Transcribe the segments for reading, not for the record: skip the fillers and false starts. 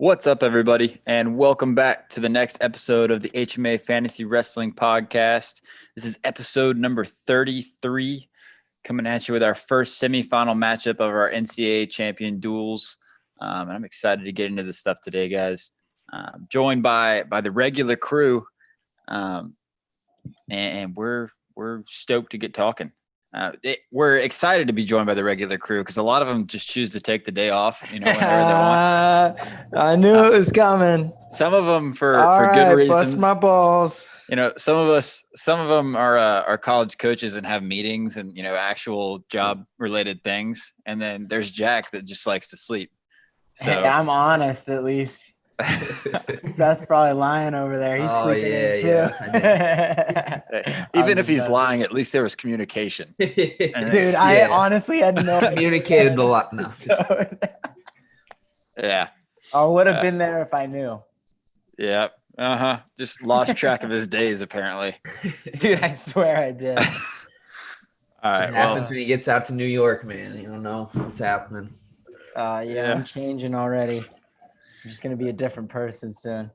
What's up, everybody, and welcome back to the next episode of the HMA Fantasy Wrestling Podcast. This is episode number 33, coming at you with our first semifinal matchup of our NCAA Champion duels. And I'm excited to get into this stuff today, guys. Joined by the regular crew, and we're stoked to get talking. We're excited to be joined by the regular crew because a lot of them just choose to take the day off, whenever they want. I knew it was coming. Some of them for All good right, reasons. bust my balls. Some of them are college coaches and have meetings and actual job related things. And then there's Jack that just likes to sleep. So Hey, I'm honest at least. That's probably lying over there. He's sleeping in too. Even if he's lying, at least there was communication. Dude, I honestly had no communicated a lot. No. Yeah. I would have been there if I knew. Yeah. Just lost track of his days, apparently. Dude, I swear I did. All right. What happens when he gets out to New York, man? You don't know what's happening. Yeah, I'm changing already. I'm just gonna be a different person soon.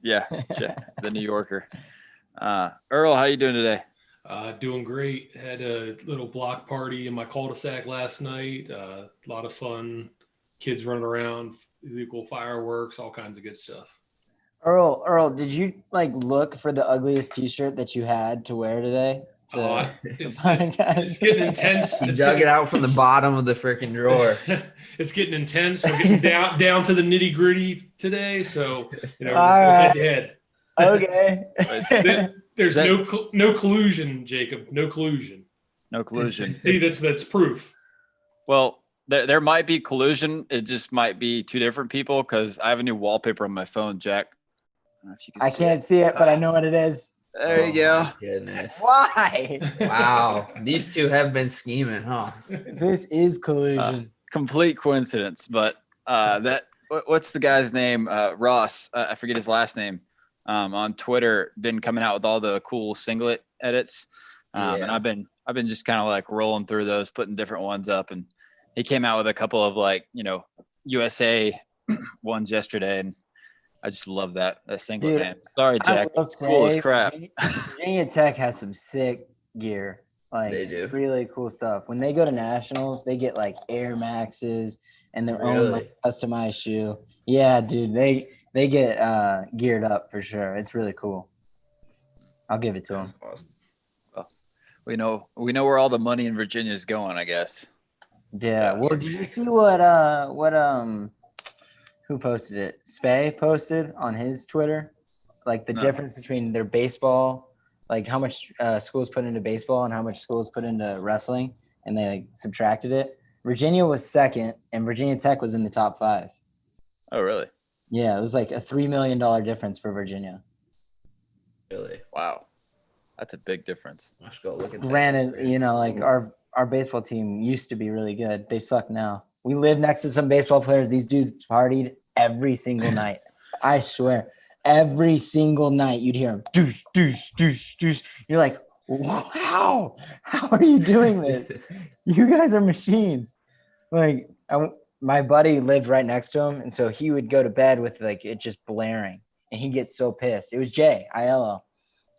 Yeah, the New Yorker. Earl, how you doing today? Doing great. Had a little block party in my cul-de-sac last night. A lot of fun. Kids running around, illegal fireworks, all kinds of good stuff. Earl, did you look for the ugliest T-shirt that you had to wear today? It's getting intense. He dug it out from the bottom of the freaking drawer. It's getting intense. We're getting down to the nitty gritty today. So all right. head. Okay. There's no collusion, Jacob. No collusion. No collusion. See, that's proof. Well, there might be collusion. It just might be two different people because I have a new wallpaper on my phone, Jack. I don't know if you can see can't see it, but I know what it is. There you go. Goodness. Why? Wow. These two have been scheming, huh? This is collusion. Complete coincidence, but what's the guy's name? Ross. I forget his last name. On Twitter, been coming out with all the cool singlet edits, and I've been just kind of rolling through those, putting different ones up, and he came out with a couple of USA ones yesterday, and I just love that singlet. Dude, man. Sorry, Jack. It's cool as crap. Virginia Tech has some sick gear. They do. Really cool stuff. When they go to nationals, they get Air Maxes and their own customized shoe. Yeah, dude, they get geared up for sure. It's really cool. I'll give it to them. Awesome. Well, we know where all the money in Virginia is going, I guess. Yeah. Well, did you see what who posted it? Spay posted on his Twitter, the difference between their baseball, how much schools put into baseball and how much schools put into wrestling, and they subtracted it. Virginia was second, and Virginia Tech was in the top 5. Oh, really? Yeah, it was a $3 million difference for Virginia. Really? Wow, that's a big difference. Let's go look at that. Granted, our baseball team used to be really good. They suck now. We live next to some baseball players. These dudes partied every single night. I swear. Every single night you'd hear them, doosh, doosh, doosh, doosh. You're like, wow, how are you doing this? You guys are machines. My buddy lived right next to him, and so he would go to bed with it just blaring, and he'd get so pissed. It was Jay, ILO,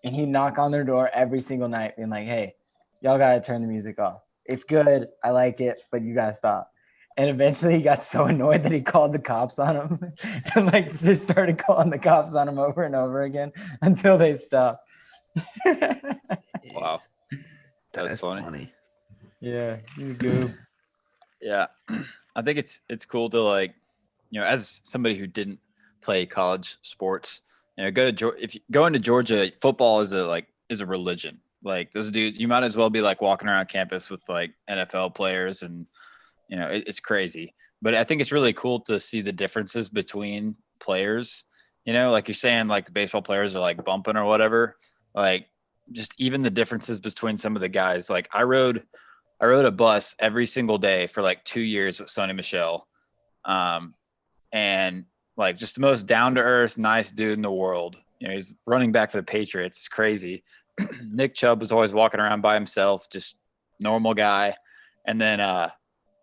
and he'd knock on their door every single night being like, hey, y'all got to turn the music off. It's good. I like it, but you got to stop. And eventually he got so annoyed that he called the cops on him and just started calling the cops on him over and over again until they stopped. Wow. That's funny. Yeah. You go. Yeah. I think it's cool to as somebody who didn't play college sports, if you go into Georgia, football is a religion. Those dudes, you might as well be walking around campus with NFL players and it's crazy, but I think it's really cool to see the differences between players, you're saying, the baseball players are bumping or whatever, just even the differences between some of the guys. I rode a bus every single day for 2 years with Sonny Michelle. And just the most down to earth, nice dude in the world. He's running back for the Patriots. It's crazy. Nick Chubb was always walking around by himself, just normal guy. And then,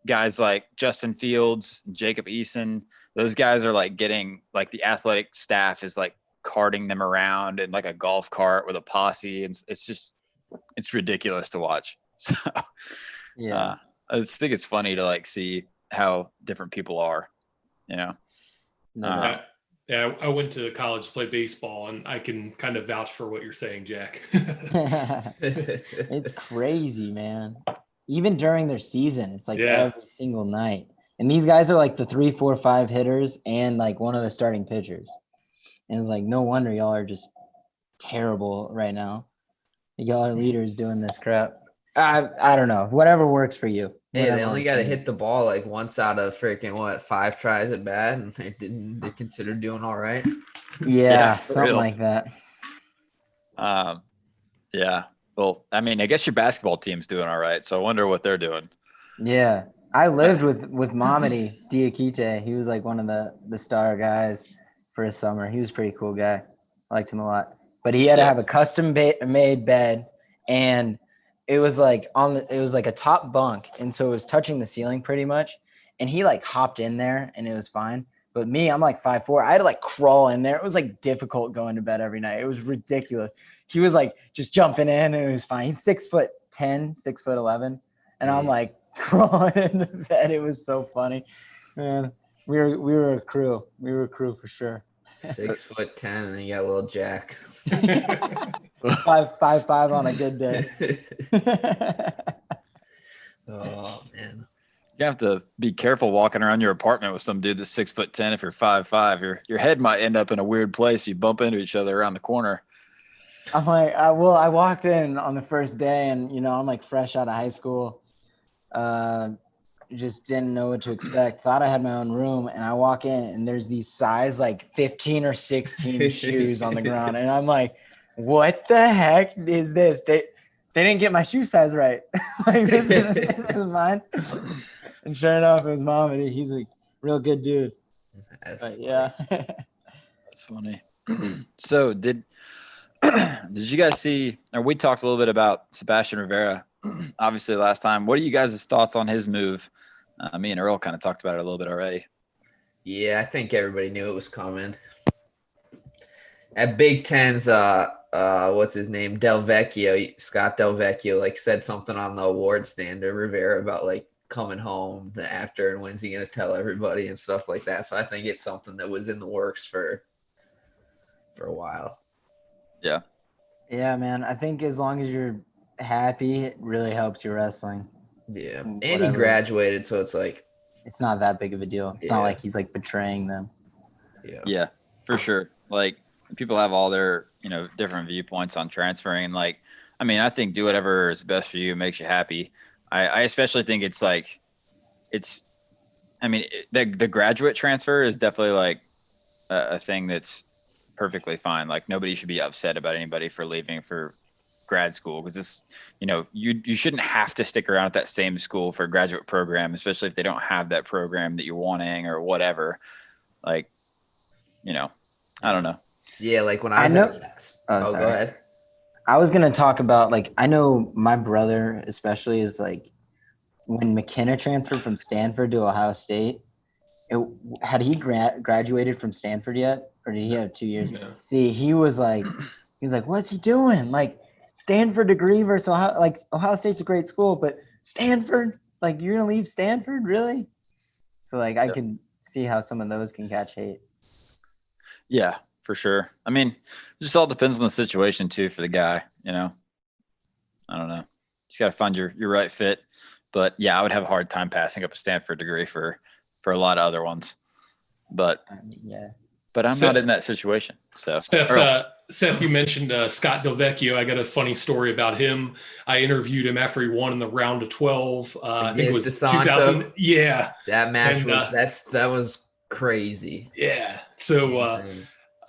guys like Justin Fields, Jacob Eason, those guys are like getting like the athletic staff is like carting them around in like a golf cart with a posse. And it's ridiculous to watch. So Yeah. I just think it's funny to like see how different people are, you know? No doubt. Yeah, I went to college to play baseball, and I can kind of vouch for what you're saying, Jack. It's crazy, man. Even during their season, it's like Yeah. every single night. And these guys are like the 3, 4, 5 hitters and like one of the starting pitchers. And it's like, no wonder y'all are just terrible right now. Y'all are leaders doing this crap. I don't know. Whatever works for you. Hey, Whatever they only works got to for you. hit the ball like once out of freaking 5 tries at bat, and they're considered doing all right. Yeah, for something real. like that. Yeah. Well, I mean, I guess your basketball team's doing all right. So I wonder what they're doing. Yeah. I lived with Mamadi Diakite. He was like one of the star guys for a summer. He was a pretty cool guy. I liked him a lot. But he had to have a custom made bed, and it was like it was like a top bunk, and so it was touching the ceiling pretty much. And he like hopped in there and it was fine. But me, I'm like 5'4". I had to like crawl in there. It was like difficult going to bed every night. It was ridiculous. He was like just jumping in and it was fine. He's 6'10", 6'11", and I'm like crawling into bed. It was so funny, man. We were a crew. We were a crew for sure. 6'10", and then you got little Jack. 5'5" on a good day. Oh man. You have to be careful walking around your apartment with some dude that's 6'10". If you're 5'5", your head might end up in a weird place. You bump into each other around the corner. I'm like, I walked in on the first day, and I'm like fresh out of high school. Just didn't know what to expect. Thought I had my own room, and I walk in, and there's these size like 15 or 16 shoes on the ground, and I'm like, what the heck is this? They didn't get my shoe size right. Like this is mine. And sure enough, it was Mom, and he's a real good dude. But yeah. That's funny. So did you guys see, or we talked a little bit about Sebastian Rivera, obviously last time. What are you guys' thoughts on his move? Me and Earl kind of talked about it a little bit already. Yeah, I think everybody knew it was coming. At Big Ten's, what's his name? Scott Del Vecchio, like said something on the award stand to Rivera about like coming home after and when's he going to tell everybody and stuff like that. So I think it's something that was in the works for a while. Yeah. Yeah, man. I think as long as you're happy, it really helps your wrestling. Yeah. And Whatever. he graduated, so it's like it's not that big of a deal. It's not like he's like betraying them. Yeah, for sure. Like people have all their, different viewpoints on transferring. And like, I mean, I think do whatever is best for you, makes you happy. I especially think it's like, the graduate transfer is definitely like a thing that's perfectly fine. Like nobody should be upset about anybody for leaving for grad school, because it's, you shouldn't have to stick around at that same school for a graduate program, especially if they don't have that program that you're wanting or whatever. Like, I don't know. Yeah, like when I was go ahead. I was gonna talk about, like, I know my brother especially is like, when McKenna transferred from Stanford to Ohio State, had he graduated from Stanford yet, or did he have 2 years? No. See, he was like, what's he doing? Like, Stanford degree versus Ohio State's a great school, but Stanford, like, you're gonna leave Stanford, really? So like, I can see how some of those can catch hate. Yeah, for sure. I mean, it just all depends on the situation too for the guy, I don't know. You got to find your right fit. But yeah, I would have a hard time passing up a Stanford degree for a lot of other ones. But but I'm not in that situation. So Seth, you mentioned Scott Del Vecchio. I got a funny story about him. I interviewed him after he won in the round of 12. I think it was DeSanto. 2000. Yeah, that match that was crazy. Yeah. So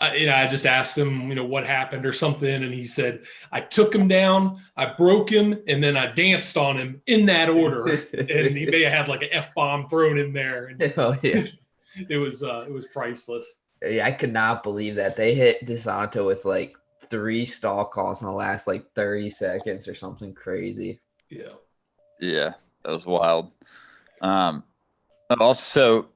I just asked him, what happened or something, and he said, I took him down, I broke him, and then I danced on him in that order. And he may have had like an F-bomb thrown in there. And it was priceless. Yeah, I could not believe that they hit DeSanto with like 3 stall calls in the last like 30 seconds or something crazy. Yeah, that was wild. I also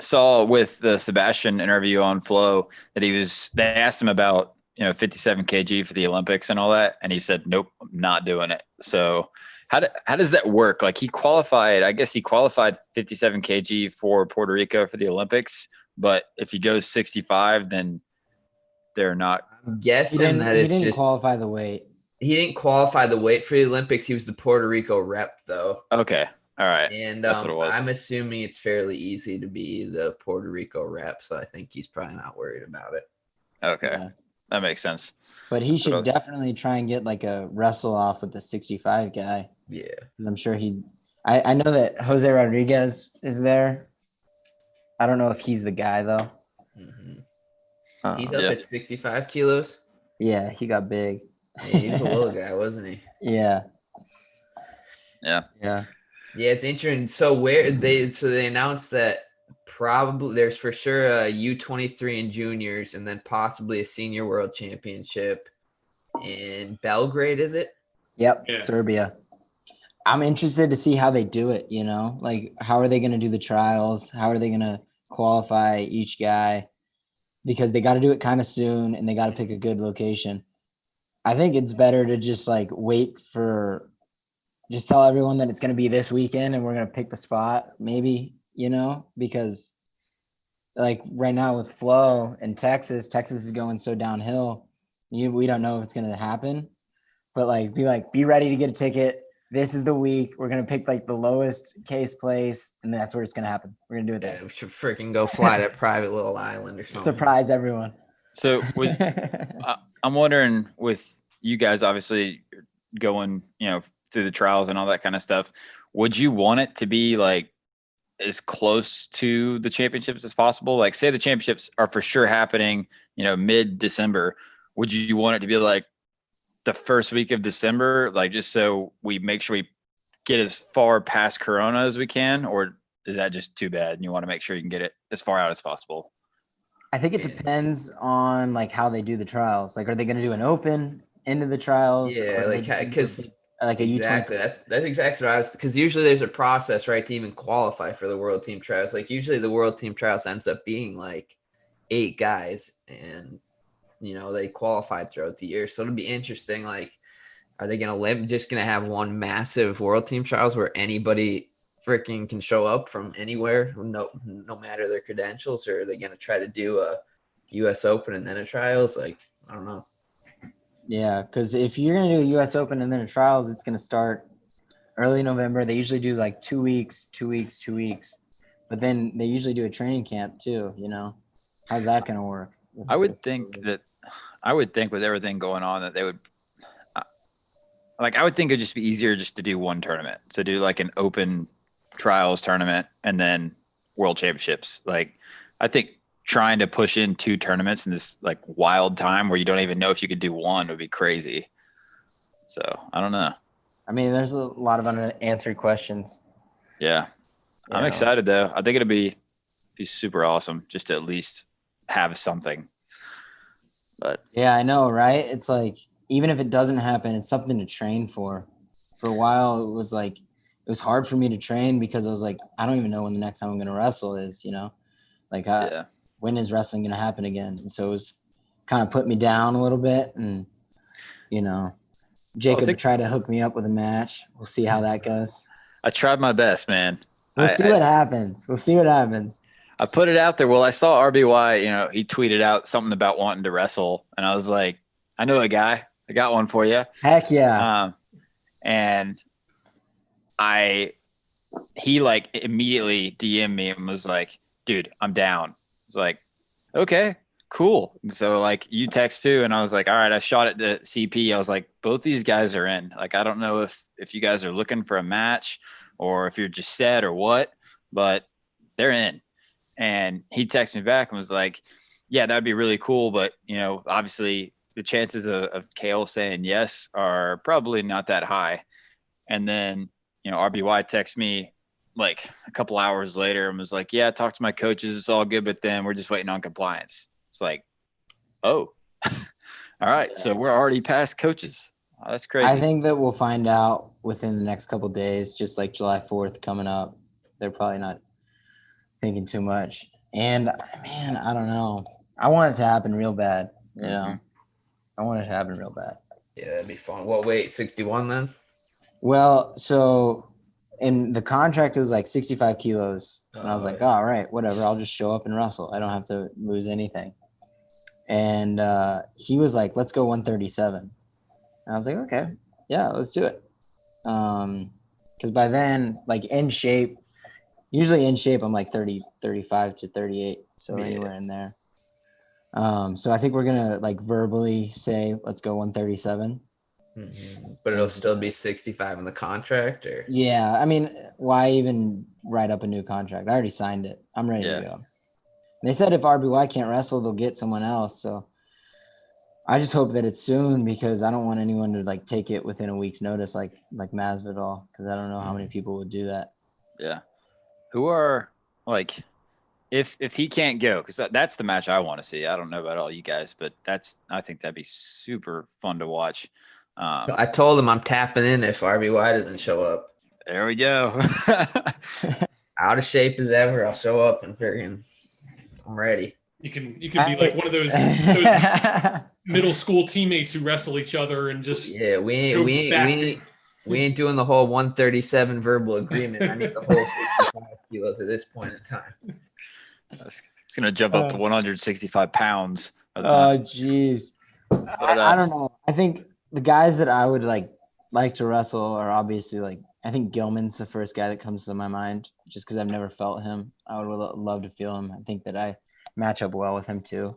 saw with the Sebastian interview on Flow that they asked him about 57 kg for the Olympics and all that, and he said, "Nope, I'm not doing it." So how does that work? Like I guess he qualified 57 kg for Puerto Rico for the Olympics, but if he goes 65, then they're not. I'm He guessing that he it's didn't just qualify the weight. he didn't qualify the weight for the Olympics. He was the Puerto Rico rep though. Okay, all right, And that's what it was. I'm assuming it's fairly easy to be the Puerto Rico rep, so I think he's probably not worried about it. Okay, Yeah. that makes sense. But he That's what I should was- definitely try and get like a wrestle off with the 65 guy. Yeah. Because I'm sure I know that Jose Rodriguez is there. I don't know if he's the guy though. He's up Yeah. at 65 kilos. Yeah, he got big. Yeah, he's a little guy, wasn't he? Yeah. Yeah. Yeah. Yeah, it's interesting. So they announced that probably there's for sure a U23 and juniors, and then possibly a senior world championship in Belgrade. Is it? Yep. Yeah. Serbia. I'm interested to see how they do it. Like how are they going to do the trials? How are they going to qualify each guy? Because they got to do it kind of soon, and they got to pick a good location. I think it's better to just like just tell everyone that it's going to be this weekend and we're going to pick the spot maybe, because like right now with Flow and Texas is going so downhill. We don't know if it's going to happen, but be ready to get a ticket. This is the week. We're going to pick like the lowest case place, and that's where it's going to happen. We're going to do it Yeah, there. we should freaking go fly to a private little island or something. Surprise everyone. So I'm wondering, with you guys obviously going, through the trials and all that kind of stuff, would you want it to be like as close to the championships as possible? Like, say the championships are for sure happening, mid-December. Would you want it to be like the first week of December, like just so we make sure we get as far past Corona as we can, or is that just too bad and you want to make sure you can get it as far out as possible? I think it depends on like how they do the trials. Like, are they going to do an open into the trials? Yeah, or like because like a exactly U23? that's exactly what I was, because usually there's a process, right, to even qualify for the world team trials. Like usually the world team trials ends up being like 8 guys, and they qualified throughout the year. So it'll be interesting. Like, are they just gonna have one massive world team trials where anybody freaking can show up from anywhere, no matter their credentials, or are they gonna try to do a US Open and then a trials? Like, I don't know. Yeah, because if you're going to do a U.S. Open and then a trials, it's going to start early November. They usually do like 2 weeks. But then they usually do a training camp too, How's that going to work? I would think with everything going on that they would, I would think it'd just be easier just to do one tournament. So do like an open trials tournament and then world championships. Like, I think trying to push in 2 tournaments in this like wild time where you don't even know if you could do one would be crazy. So I don't know. I mean, there's a lot of unanswered questions. Yeah. I'm excited though. I think it'll be super awesome just to at least have something. But yeah, I know, right? It's like, even if it doesn't happen, it's something to train for. For a while, it was hard for me to train because I was like, I don't even know when the next time I'm going to wrestle is, like, yeah. When is wrestling going to happen again? And so it was kind of put me down a little bit. And, Jacob tried to hook me up with a match. We'll see how that goes. I tried my best, man. We'll see what happens. I put it out there. Well, I saw RBY, he tweeted out something about wanting to wrestle. And I was like, I know a guy. I got one for you. Heck yeah. And he like immediately DM'd me and was like, dude, I'm down. I was like, okay, cool. And so like you text too. And I was like, all right, I shot at the CP. I was like, both these guys are in. Like, I don't know if you guys are looking for a match or if you're just set or what, but they're in. And he texted me back and was like, yeah, that'd be really cool. But, obviously the chances of Kale saying yes are probably not that high. And then, RBY texted me like a couple hours later and was like, yeah, talk to my coaches. It's all good with them. We're just waiting on compliance. It's like, oh, all right. Yeah. So we're already past coaches. Oh, that's crazy. I think that we'll find out within the next couple of days, just like July 4th coming up, they're probably not thinking too much. And man, I don't know. I want it to happen real bad. You know, I want it to happen real bad. Yeah, that'd be fun. Well, wait, 61 then? Well, so in the contract, it was like 65 kilos. And I was like, all right, whatever. I'll just show up and wrestle. I don't have to lose anything. And he was like, let's go 137. And I was like, okay, yeah, let's do it. Because by then, like in shape, usually in shape, I'm like 35 to 38. So anywhere in there. So I think we're going to like verbally say, let's go 137. But it'll still be 65 in the contract, or? Yeah, I mean, why even write up a new contract? I already signed it. I'm ready to go. They said if RBY can't wrestle, they'll get someone else. So I just hope that it's soon because I don't want anyone to like take it within a week's notice, like Masvidal, because I don't know how many people would do that. Yeah, who are like, if he can't go, because that's the match I want to see. I don't know about all you guys, but I think that'd be super fun to watch. I told him I'm tapping in if RBY doesn't show up. There we go. Out of shape as ever, I'll show up and I'm ready. You can be like one of those middle school teammates who wrestle each other and just we ain't doing the whole 137 verbal agreement. I need the whole 65 kilos at this point in time. It's gonna jump up to 165 pounds. Oh jeez. I don't know. I think the guys that I would like to wrestle are obviously like, I think Gilman's the first guy that comes to my mind just because I've never felt him. I would love to feel him. I think that I match up well with him too.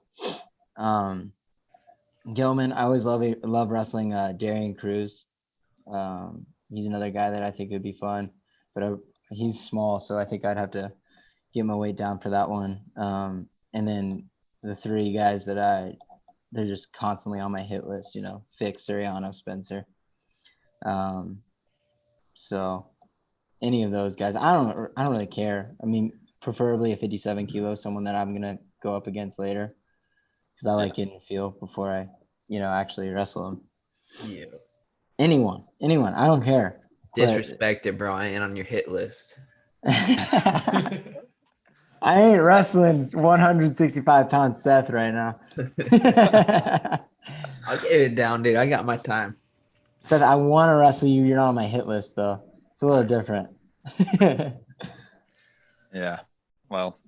Gilman, I always love wrestling Darian Cruz. He's another guy that I think would be fun, but he's small, so I think I'd have to get my weight down for that one. And then the three guys that they're just constantly on my hit list, Fix, Suriano, Spencer. So any of those guys, I don't really care. I mean, preferably a 57 kilo, someone that I'm going to go up against later because I like getting a feel before I, actually wrestle them. Yeah. Anyone. I don't care. Disrespected, bro. I ain't on your hit list. I ain't wrestling 165-pound Seth right now. I'll get it down, dude. I got my time. Seth, I want to wrestle you. You're not on my hit list, though. It's a little different. Yeah. Well,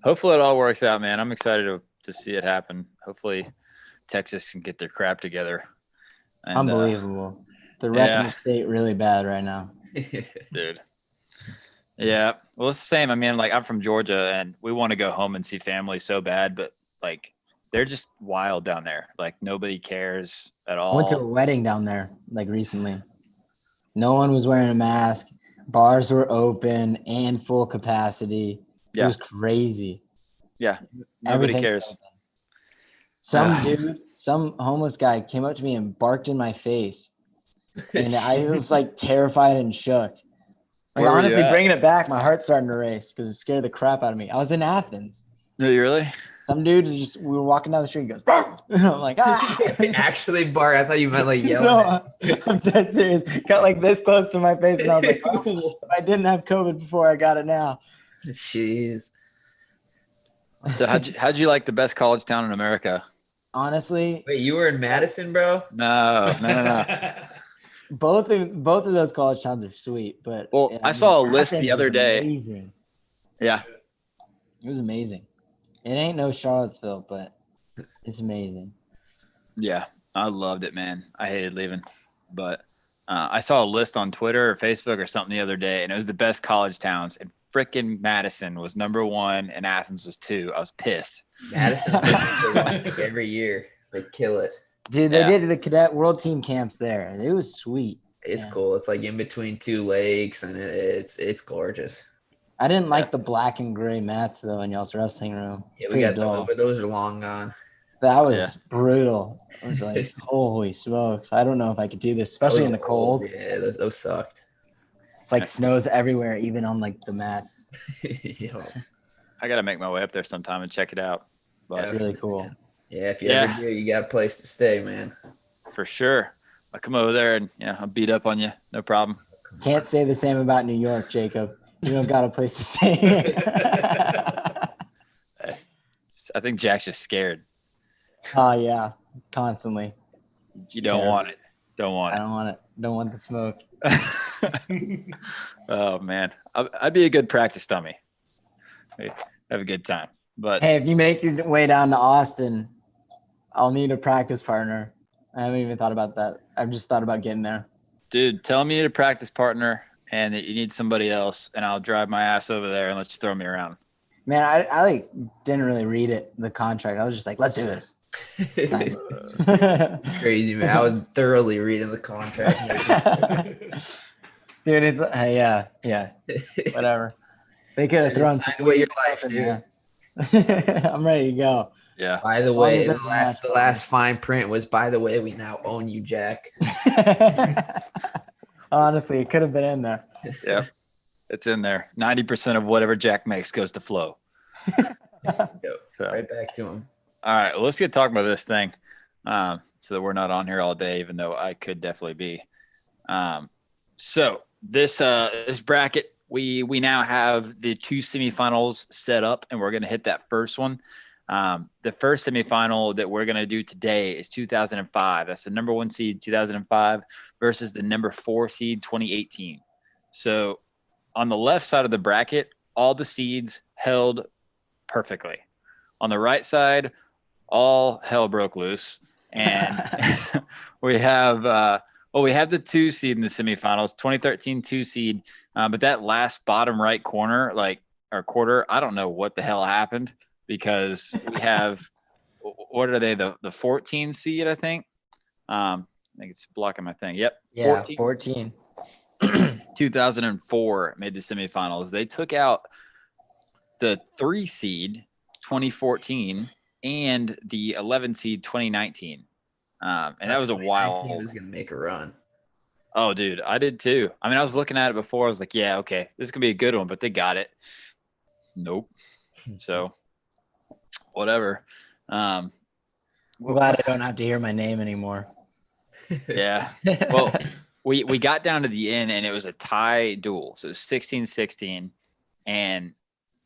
hopefully it all works out, man. I'm excited to see it happen. Hopefully Texas can get their crap together. And, unbelievable. They're wrecking the state really bad right now. Dude. Yeah. Well, it's the same. I mean, like, I'm from Georgia, and we want to go home and see family so bad, but, like, they're just wild down there. Like, nobody cares at all. I went to a wedding down there, like, recently. No one was wearing a mask. Bars were open and full capacity. Yeah. It was crazy. Yeah. Nobody cares. Some homeless guy came up to me and barked in my face. And I was, like, terrified and shook. Like, honestly, bringing it back, my heart's starting to race because it scared the crap out of me. I was in Athens. No, you really? Some dude we were walking down the street and goes, "Bark!" I'm like, ah. Actually bark. I thought you meant like yelling. No, I'm dead serious. Got like this close to my face and I was like, oh, I didn't have COVID before, I got it now. Jeez. So how'd you like the best college town in America? Honestly. Wait, you were in Madison, bro? No. Both of those college towns are sweet, but I saw a list the other day. Amazing. Yeah. It was amazing. It ain't no Charlottesville, but it's amazing. Yeah, I loved it, man. I hated leaving, but I saw a list on Twitter or Facebook or something the other day, and it was the best college towns. And frickin' Madison was number 1, and Athens was 2. I was pissed. Madison every year they kill it. Dude, they did the cadet world team camps there. It was sweet. It's cool. It's like in between 2 lakes, and it's gorgeous. I didn't like the black and gray mats though in y'all's wrestling room. Yeah, we got those, but those are long gone. That was brutal. I was like, holy smokes! I don't know if I could do this, especially in the cold. Yeah, those sucked. It's like snows everywhere, even on like the mats. I gotta make my way up there sometime and check it out. But it's really cool. Yeah, if you ever do, you got a place to stay, man. For sure. I'll come over there and I'll beat up on you. No problem. Can't say the same about New York, Jacob. You don't got a place to stay. I think Jack's just scared. Oh yeah, constantly. You don't want it. Don't want I it. don't want it. Don't want the smoke. Oh man, I'd be a good practice dummy. Have a good time. But Hey, if you make your way down to Austin, I'll need a practice partner. I haven't even thought about that. I've just thought about getting there. dude, tell me you need a practice partner and that you need somebody else, and I'll drive my ass over there and let you throw me around. Man, I like didn't really read the contract. I was just like, let's do this. Crazy, man. I was thoroughly reading the contract. Dude, it's yeah, whatever. They could have thrown Sign some away your weird life, stuff in dude. there. I'm ready to go. Yeah. By the long way, as the there's a match last fine print was, by the way, we now own you, Jack. Honestly, it could have been in there. Yep. It's in there. 90% of whatever Jack makes goes to Flo. So, Right back to him. all right, well, let's get talking about this thing so that we're not on here all day, even though I could definitely be. So this bracket, we now have the two semifinals set up, and we're going to hit that first one. The first semifinal that we're going to do today is 2005. That's the number 1 seed 2005 versus the number 4 seed 2018. So on the left side of the bracket, all the seeds held perfectly. On the right side, all hell broke loose. And we have the 2 seed in the semifinals, 2013 2 seed. But that last bottom right corner, or quarter, I don't know what the hell happened, because we have, what are they, the 14 seed, I think. I think it's blocking my thing. Yep. Yeah, 14. 2004 made the semifinals. They took out the 3 seed 2014 and the 11 seed 2019. And that was a wild. He was going to make a run. Oh, dude, I did too. I mean, I was looking at it before. I was like, yeah, okay, this is going to be a good one, but they got it. Nope. So whatever. I'm glad I don't have to hear my name anymore. Yeah. Well, we got down to the end, and it was a tie duel. So it was 16-16, and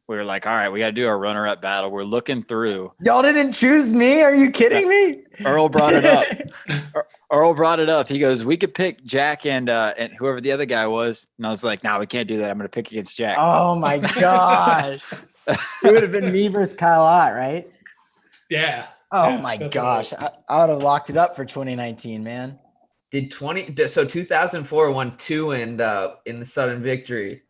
we were like, all right, we got to do our runner-up battle. We're looking through. Y'all didn't choose me? Are you kidding me? Earl brought it up. Earl brought it up. He goes, we could pick Jack and whoever the other guy was. And I was like, no, we can't do that. I'm going to pick against Jack. Oh, my gosh. It would have been me versus Kyle Ott, right? Yeah. Oh, Yeah, my that's gosh. right. I would have locked it up for 2019, man. So 2004 won 2 in the sudden victory.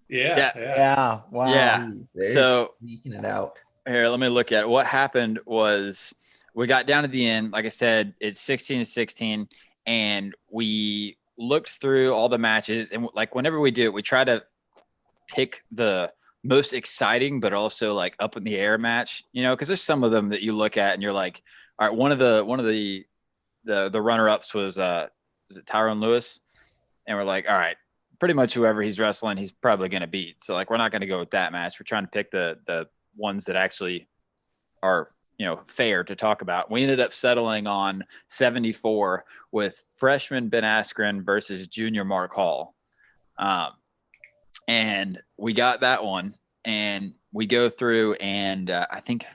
Yeah. Yeah. Wow. Yeah. They're So sneaking it out. here, let me look at it. What happened was we got down to the end. Like I said, it's 16-16, and we looked through all the matches. And like whenever we do it, we try to pick the most exciting, but also like up in the air match, because there's some of them that you look at and you're like, all right, one of the runner-ups was it Tyrone Lewis? And we're like, all right, pretty much whoever he's wrestling, he's probably going to beat. So like, we're not going to go with that match. We're trying to pick the ones that actually are, fair to talk about. We ended up settling on 74 with freshman Ben Askren versus junior Mark Hall. And we got that one, and we go through, and I think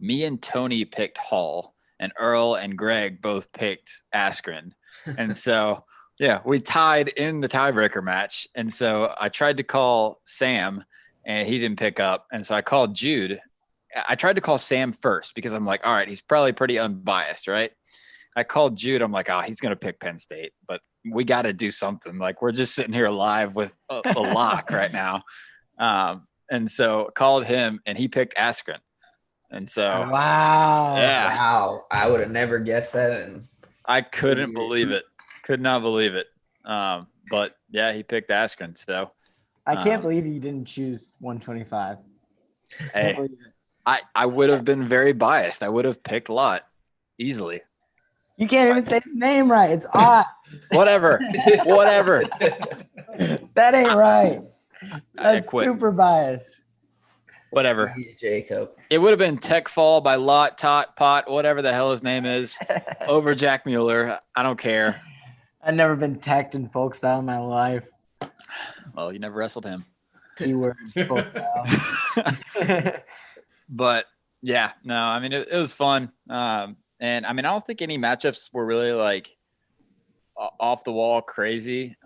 me and Tony picked Hall, and Earl and Greg both picked Askren. And so, yeah, we tied in the tiebreaker match. And so I tried to call Sam, and he didn't pick up. And so I called Jude. I tried to call Sam first because I'm like, all right, he's probably pretty unbiased, right? I called Jude. I'm like, he's going to pick Penn State, but we got to do something. Like, we're just sitting here live with a lock right now. And so called him, and he picked Askren. And so, Wow. yeah, Wow. I would have never guessed that. And I couldn't believe it. Could not believe it. But yeah, he picked Askren. So I can't believe you didn't choose 125. hey, I would have been very biased. I would have picked Lott easily. You can't even say his name right. It's Ott. Whatever. That ain't right. I That's quit. super biased. Whatever. he's Jacob. It would have been Tech Fall by Lott, Tot, Pot, whatever the hell his name is, over Jack Mueller. I don't care. I've never been teched in folk style in my life. Well, you never wrestled him. Keyword profile. But yeah, no, I mean it was fun. And I mean I don't think any matchups were really like off the wall crazy.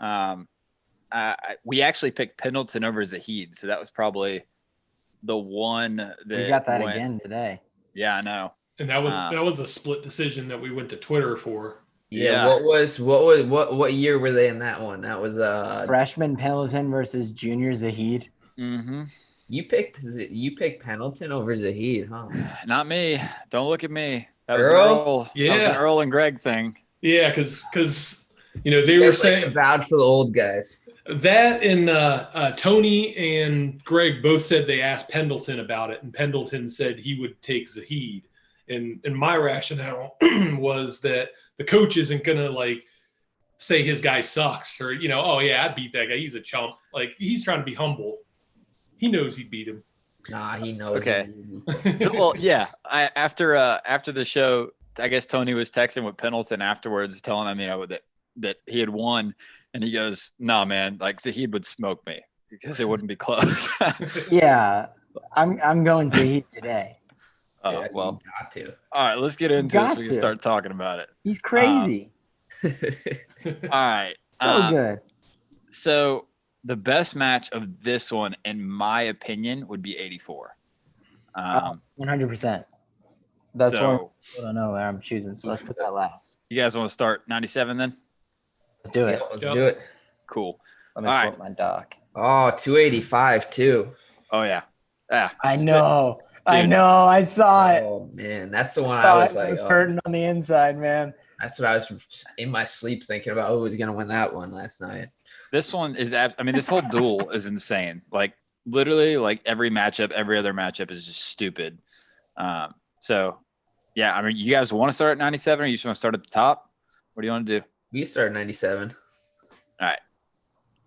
We actually picked Pendleton over Zahid, so that was probably the one that We got that went, again today. Yeah, I know. And that was a split decision that we went to Twitter for. Yeah. What year were they in that one? That was Freshman Pendleton versus junior Zahid. Mm-hmm. You picked Pendleton over Zahid, huh? Not me. Don't look at me. That was Earl? an Earl. Yeah. That was an Earl and Greg thing. Yeah, because they You were guys like saying to vouch for the old guys. that, and Tony and Greg both said they asked Pendleton about it, and Pendleton said he would take Zahid. And my rationale was that the coach isn't gonna like say his guy sucks or oh yeah, I beat that guy. He's a chump. Like he's trying to be humble. He knows he beat him. Nah, he knows. Okay. So, well, yeah. After the show, I guess Tony was texting with Pendleton afterwards, telling him, that he had won, and he goes, "Nah, man, like Zahid would smoke me because it wouldn't be close." Yeah, I'm going Zahid today. Oh Yeah, well. you got to. All right, let's get into it so we can start talking about it. He's crazy. All right. So good. So the best match of this one, in my opinion, would be 84. 100%. That's so, one I don't know where I'm choosing. So let's put that last. You guys want to start 97 then? Let's do it. Yeah, let's do it. Cool. Let me pull up my doc. Oh, 285 too. Oh yeah. Yeah. I know. I know. I saw it. Oh man, that's the one I was like, hurting on the inside, man. That's what I was in my sleep thinking about. Who was gonna win that one last night? This one is, this whole duel is insane. Like literally, like every other matchup is just stupid. So yeah, I mean, you guys want to start at 97, or you just want to start at the top? What do you want to do? We start at 97. All right,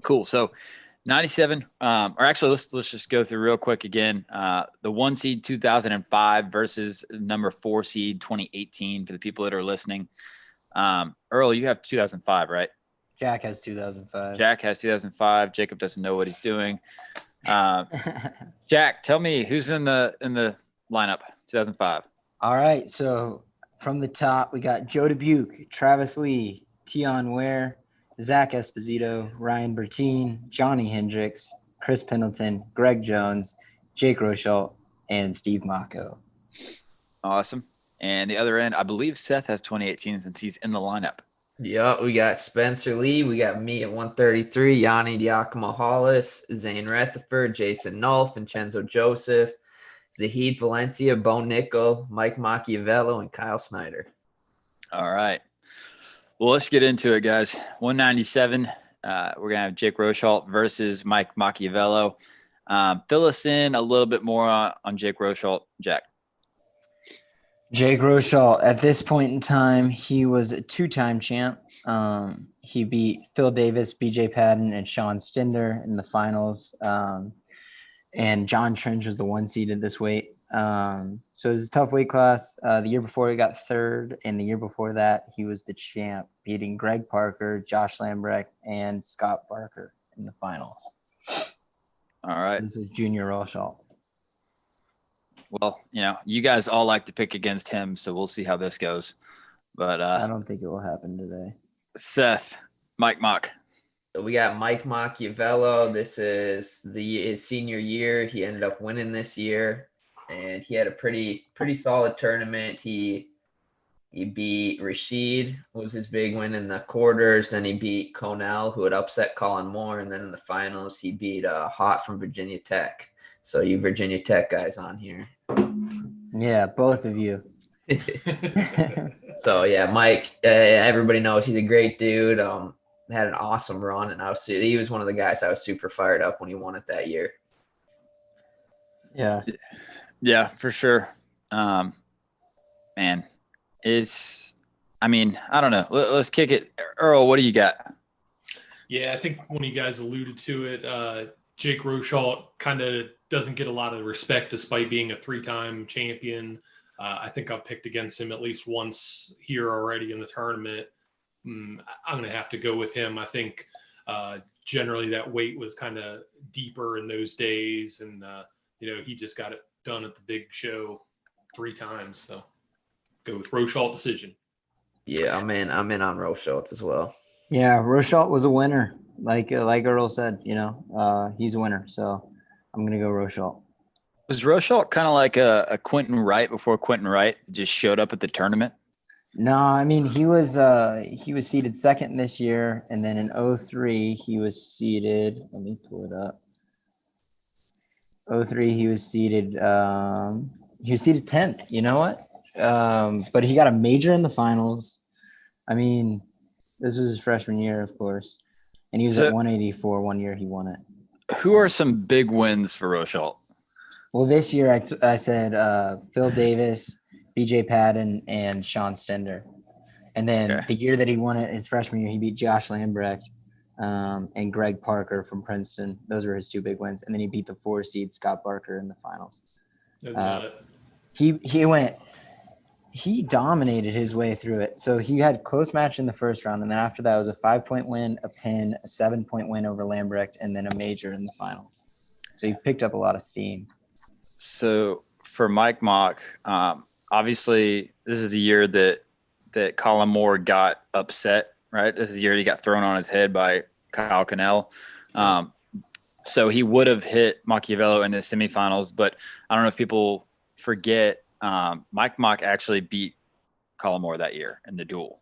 cool. So 97, or actually, let's just go through real quick again. The 1 seed 2005 versus number 4 seed 2018 for the people that are listening. Earl, you have 2005, right? Jack has 2005. Jack has 2005. Jacob doesn't know what he's doing. Jack, tell me who's in the lineup 2005. All right, so from the top, we got Joe Dubuque, Travis Lee, Tion Ware, Zach Esposito, Ryan Bertine, Johnny Hendricks, Chris Pendleton, Greg Jones, Jake Rochelle, and Steve Mako. Awesome. And the other end, I believe Seth has 2018 since he's in the lineup. Yeah, we got Spencer Lee. We got me at 133, Yanni Diacomo Hollis, Zane Rutherford, Jason Nolf, Vincenzo Joseph, Zahid Valencia, Bo Nickel, Mike Machiavello, and Kyle Snyder. All right. Well, let's get into it, guys. 197. We're going to have Jake Rochelle versus Mike Machiavello. Fill us in a little bit more on Jake Rochelle, Jack. Jake Rochelle, at this point in time, he was a 2-time champ. He beat Phil Davis, BJ Patton, and Sean Stinder in the finals. And John Trench was the 1 seed at this weight. So it was a tough weight class. The year before he got 3rd, and the year before that, he was the champ, beating Greg Parker, Josh Lambrecht, and Scott Barker in the finals. All right. This is Junior Rochelle. Well, you guys all like to pick against him, so we'll see how this goes. But I don't think it will happen today. Seth, Mike Mock. So we got Mike Machiavello. This is his senior year. He ended up winning this year, and he had a pretty solid tournament. He beat Rashid, was his big win in the quarters. Then he beat Cornell, who had upset Colin Moore, and then in the finals he beat Hot from Virginia Tech. So you Virginia Tech guys on here. Yeah, both of you. So yeah, Mike. Everybody knows he's a great dude. Had an awesome run, and he was one of the guys I was super fired up when he won it that year. Yeah, for sure. Man, I don't know. Let's kick it. Earl, what do you got? Yeah, I think one of you guys alluded to it. Jake Rochelle kind of doesn't get a lot of respect despite being a 3-time champion. I think I've picked against him at least once here already in the tournament. I'm going to have to go with him. I think generally that weight was kind of deeper in those days. And, he just got it done at the big show 3 times. So go with Rochalt decision. Yeah, I'm in on Rochalt as well. Yeah, Rochalt was a winner. Like Earl said, he's a winner. So I'm gonna go Rochalt. Was Rochalt kind of like a Quentin Wright before Quentin Wright just showed up at the tournament? No, I mean he was seeded second this year, and then in 2003 he was seeded. Let me pull it up. 2003 he was seeded 10th. You know what? But he got a major in the finals. I mean, this was his freshman year, of course, and he was at 184 one year. He won it. Who are some big wins for Rochalt? Well, this year I said Phil Davis, BJ Patton, and Sean Stender. And then the year that he won it, his freshman year, he beat Josh Lambrecht and Greg Parker from Princeton. Those were his 2 big wins. And then he beat the 4 seed Scott Barker in the finals. He dominated his way through it. So he had a close match in the first round. And then after that, it was a 5-point win, a pin, a 7-point win over Lambrecht, and then a major in the finals. So he picked up a lot of steam. So for Mike Mock, obviously this is the year that Colin Moore got upset, right? This is the year he got thrown on his head by Kyle Cannell. So he would have hit Machiavello in the semifinals, but I don't know if people forget, Mike Mock actually beat Colin Moore that year in the duel.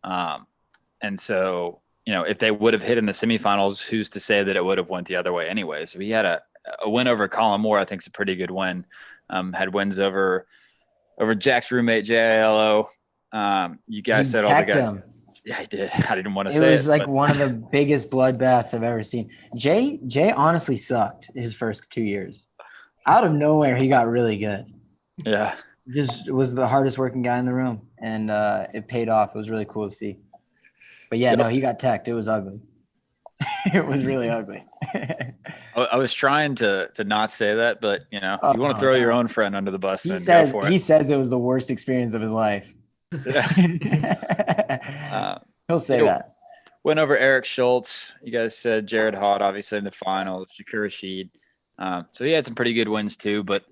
And so, if they would have hit in the semifinals, who's to say that it would have went the other way anyway? So he had a win over Colin Moore. I think is a pretty good win. Had wins over Jack's roommate, JILO. You guys said all the guys. Him. Yeah, I did. I didn't want to say it. It was like one of the biggest bloodbaths I've ever seen. Jay honestly sucked his first 2 years. Out of nowhere, he got really good. Yeah. Just was the hardest working guy in the room, and it paid off. It was really cool to see. But yeah, no, he got teched. It was ugly. It was really ugly. I was trying to not say that, but if you want to throw your own friend under the bus, then go for it. He says it was the worst experience of his life. He'll say that. Went over Eric Schultz. You guys said Jared Haught, obviously in the final. Shakur Rashid. So he had some pretty good wins too. But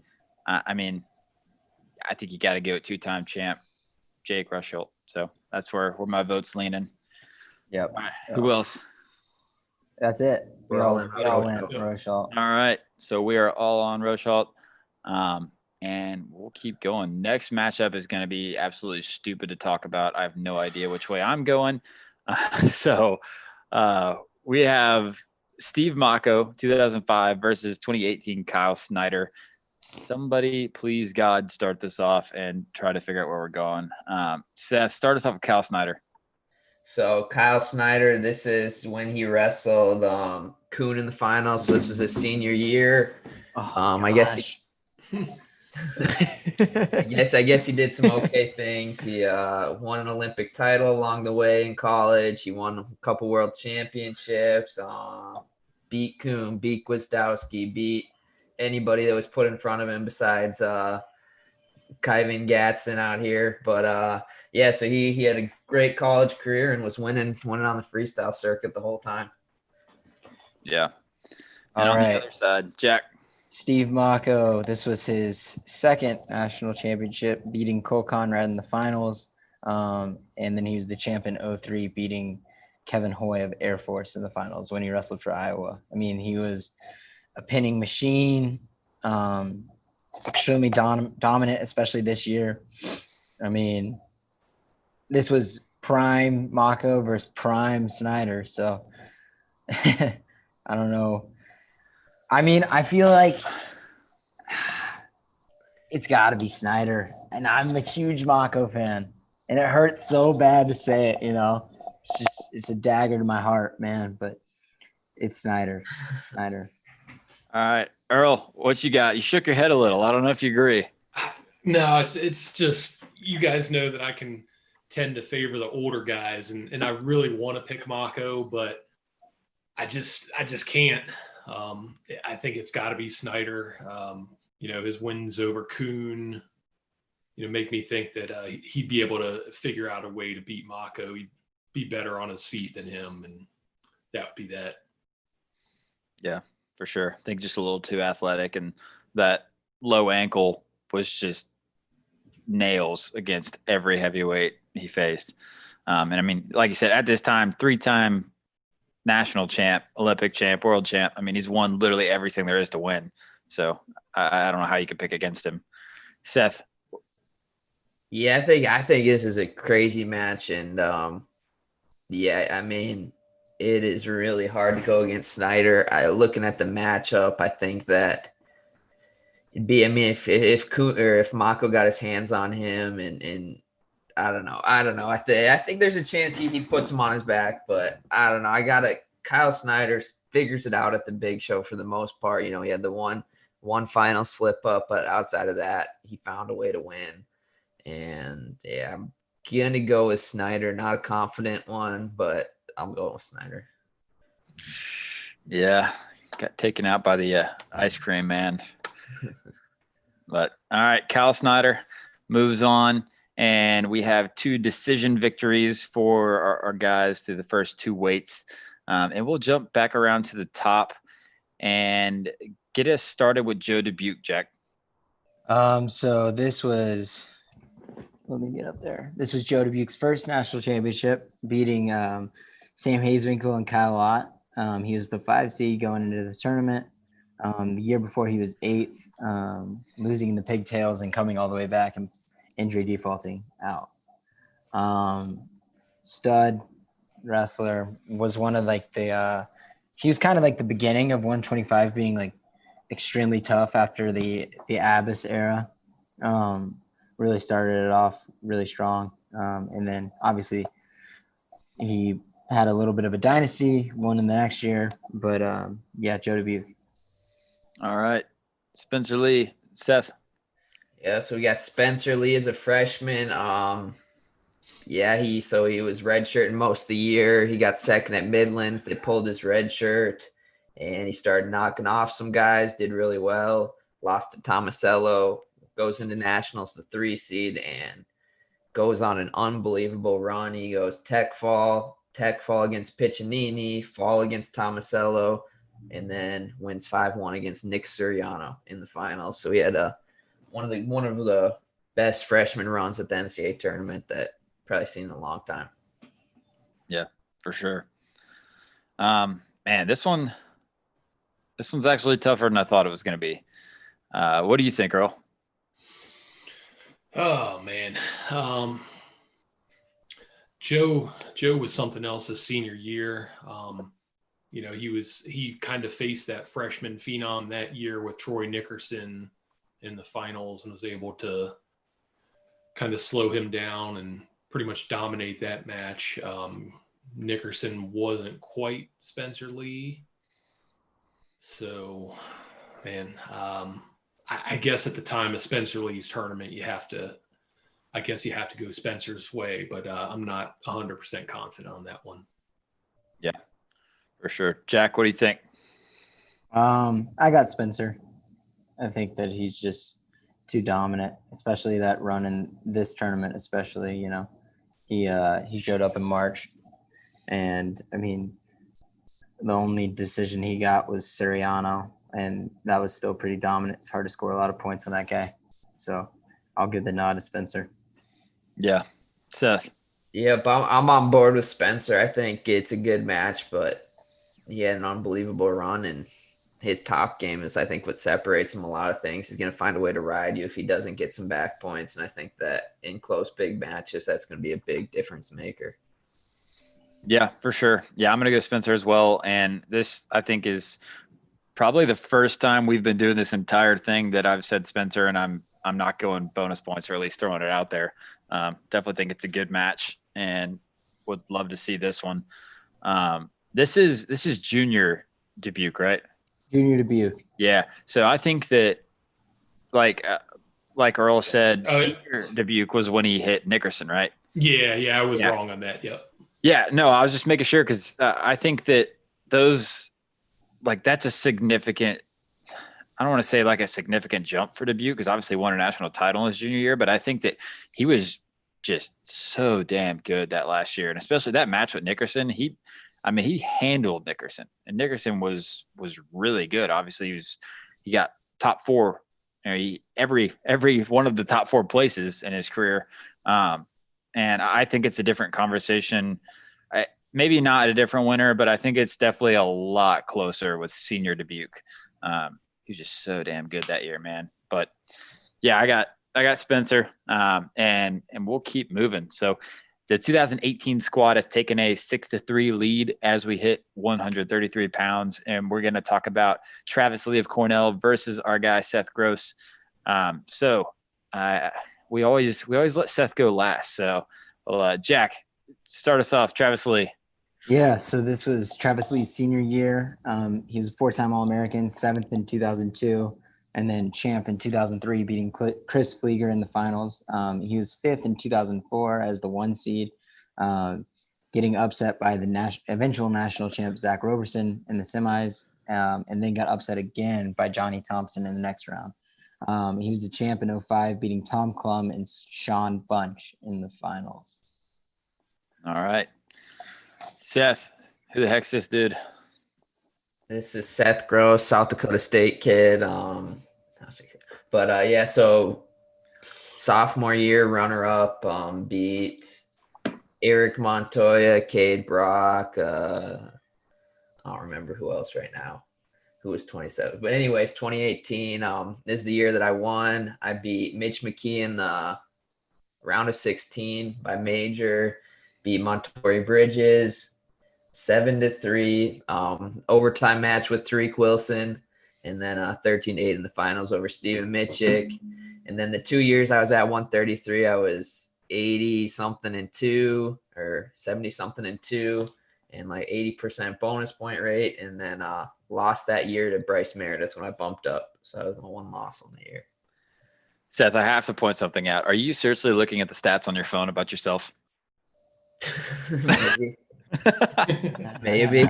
I think you got to go 2-time champ Jake Rushholt. So that's where my vote's leaning. Yep. Right. Who else? That's it. We all went Rochalt. All right. So we are all on Rochalt. And we'll keep going. Next matchup is going to be absolutely stupid to talk about. I have no idea which way I'm going. So we have Steve Mocco, 2005 versus 2018 Kyle Snyder. Somebody, please, God, start this off and try to figure out where we're going. Seth, start us off with Kyle Snyder. So Kyle Snyder, this is when he wrestled Kuhn in the finals. So this was his senior year. I guess I guess he did some okay things. He won an Olympic title along the way in college. He won a couple world championships. Beat Kuhn, beat Gwizdowski, beat anybody that was put in front of him besides Kyvan Gatson out here. But so he had a great college career and was winning on the freestyle circuit the whole time. Yeah. And on the other side, Jack. Steve Mocco, this was his second national championship, beating Cole Conrad in the finals. And then he was the champ in 2003, beating Kevin Hoy of Air Force in the finals when he wrestled for Iowa. I mean, he was a pinning machine, extremely dominant, especially this year. I mean, this was prime Mocco versus prime Snyder. So I don't know. I mean, I feel like it's got to be Snyder, and I'm a huge Mocco fan, and it hurts so bad to say it, it's a dagger to my heart, man, but it's Snyder. All right, Earl, what you got? You shook your head a little. I don't know if you agree. No, it's just, you guys know that I can tend to favor the older guys, and I really want to pick Mocco, but I just can't. I think it's got to be Snyder. His wins over Kuhn, make me think that he'd be able to figure out a way to beat Mocco. He'd be better on his feet than him, and that would be that. Yeah, for sure. I think just a little too athletic, and that low ankle was just nails against every heavyweight he faced. And I mean, like you said, at this time, 3-time national champ, Olympic champ, world champ. I mean, he's won literally everything there is to win. So I don't know how you could pick against him. Seth. Yeah, I think this is a crazy match, and yeah, I mean, it is really hard to go against Snyder. Looking at the matchup, I think that it'd be. I mean, if Mako got his hands on him, and I don't know, I think there's a chance he puts him on his back, but I don't know. Kyle Snyder figures it out at the big show for the most part. You know, he had the one final slip up, but outside of that, he found a way to win. And yeah, I'm gonna go with Snyder. Not a confident one, but I'm going with Snyder. Yeah, got taken out by the ice cream man. But all right, Kyle Snyder moves on, and we have 2 decision victories for our guys through the first 2 weights. And we'll jump back around to the top and get us started with Joe Dubuque, Jack. So this was, let me get up there. This was Joe Dubuque's first national championship, beating Sam Hazewinkle and Kyle Ott. He was the 5 seed going into the tournament. The year before, he was 8th, losing in the pigtails and coming all the way back and injury defaulting out. Stud wrestler, was one of like he was kind of like the beginning of 125 being like extremely tough after the Abyss era. Really started it off really strong. And then obviously he had a little bit of a dynasty, won in the next year, but yeah, Joe Dubuque. All right, Spencer Lee. Seth. Yeah, so we got Spencer Lee as a freshman. Yeah, he was redshirting most of the year. He got second at Midlands. They pulled his red shirt, and he started knocking off some guys. Did really well. Lost to Tomasello. Goes into nationals, the 3 seed, and goes on an unbelievable run. He goes tech fall against Piccinini, fall against Tomasello, and then wins 5-1 against Nick Suriano in the finals. So he had one of the best freshman runs at the NCAA tournament that probably seen in a long time. Yeah, for sure. Man, this one's actually tougher than I thought it was going to be. What do you think, Earl? Oh man. Joe was something else his senior year. You know, he kind of faced that freshman phenom that year with Troy Nickerson in the finals and was able to kind of slow him down and pretty much dominate that match. Nickerson wasn't quite Spencer Lee. So, man, I guess at the time of Spencer Lee's tournament, you have to go Spencer's way, but I'm not 100% confident on that one. Yeah, for sure. Jack, what do you think? I got Spencer. I think that he's just too dominant, especially that run in this tournament, especially, you know, he showed up in March, and I mean, the only decision he got was Suriano, and that was still pretty dominant. It's hard to score a lot of points on that guy. So I'll give the nod to Spencer. Yeah. Seth. Yep, I'm on board with Spencer. I think it's a good match, but he had an unbelievable run, and his top game is, I think, what separates him a lot of things. He's going to find a way to ride you if he doesn't get some back points, and I think that in close big matches, that's going to be a big difference maker. Yeah, for sure. Yeah, I'm going to go Spencer as well, and this, I think, is probably the first time we've been doing this entire thing that I've said Spencer, and I'm not going bonus points, or at least throwing it out there. Definitely think it's a good match, and would love to see this one. This is junior Dubuque, right? Junior Dubuque. Yeah. So I think that, like Earl said, senior Dubuque was when he hit Nickerson, right? Yeah, I was wrong on that. Yep. Yeah, no, I was just making sure because I think that those, like, that's a significant. I don't want to say like a significant jump for Dubuque because obviously won a national title in his junior year, but I think that he was just so damn good that last year, and especially that match with Nickerson. I mean, he handled Nickerson, and Nickerson was really good. Obviously, he got top 4, every one of the top 4 places in his career. And I think it's a different conversation. Maybe not a different winner, but I think it's definitely a lot closer with Senior Dubuque. He was just so damn good that year, man. But yeah, I got Spencer, and we'll keep moving. So the 2018 squad has taken a 6-3 lead as we hit 133 pounds, and we're going to talk about Travis Lee of Cornell versus our guy Seth Gross. We always let Seth go last. So, Jack, start us off. Travis Lee. Yeah, so this was Travis Lee's senior year. He was a 4-time All-American, 7th in 2002, and then champ in 2003, beating Chris Flieger in the finals. He was 5th in 2004 as the 1 seed, getting upset by the eventual national champ Zach Roberson in the semis, and then got upset again by Johnny Thompson in the next round. He was the champ in 05, beating Tom Klum and Sean Bunch in the finals. All right. Seth, who the heck's this dude? This is Seth Gross, South Dakota State kid. So sophomore year, runner-up, beat Eric Montoya, Cade Brock. I don't remember who else right now, who was 27. But anyways, 2018 is the year that I won. I beat Mitch McKee in the round of 16 by major, beat Montoya Bridges 7-3, overtime match with Tariq Wilson, and then 13-8 in the finals over Steven Mitchick. And then the 2 years I was at 133, I was 80-something and 2 or 70-something and 2 and like 80% bonus point rate. And then lost that year to Bryce Meredith when I bumped up. So I was my 1 loss on the year. Seth, I have to point something out. Are you seriously looking at the stats on your phone about yourself? Maybe.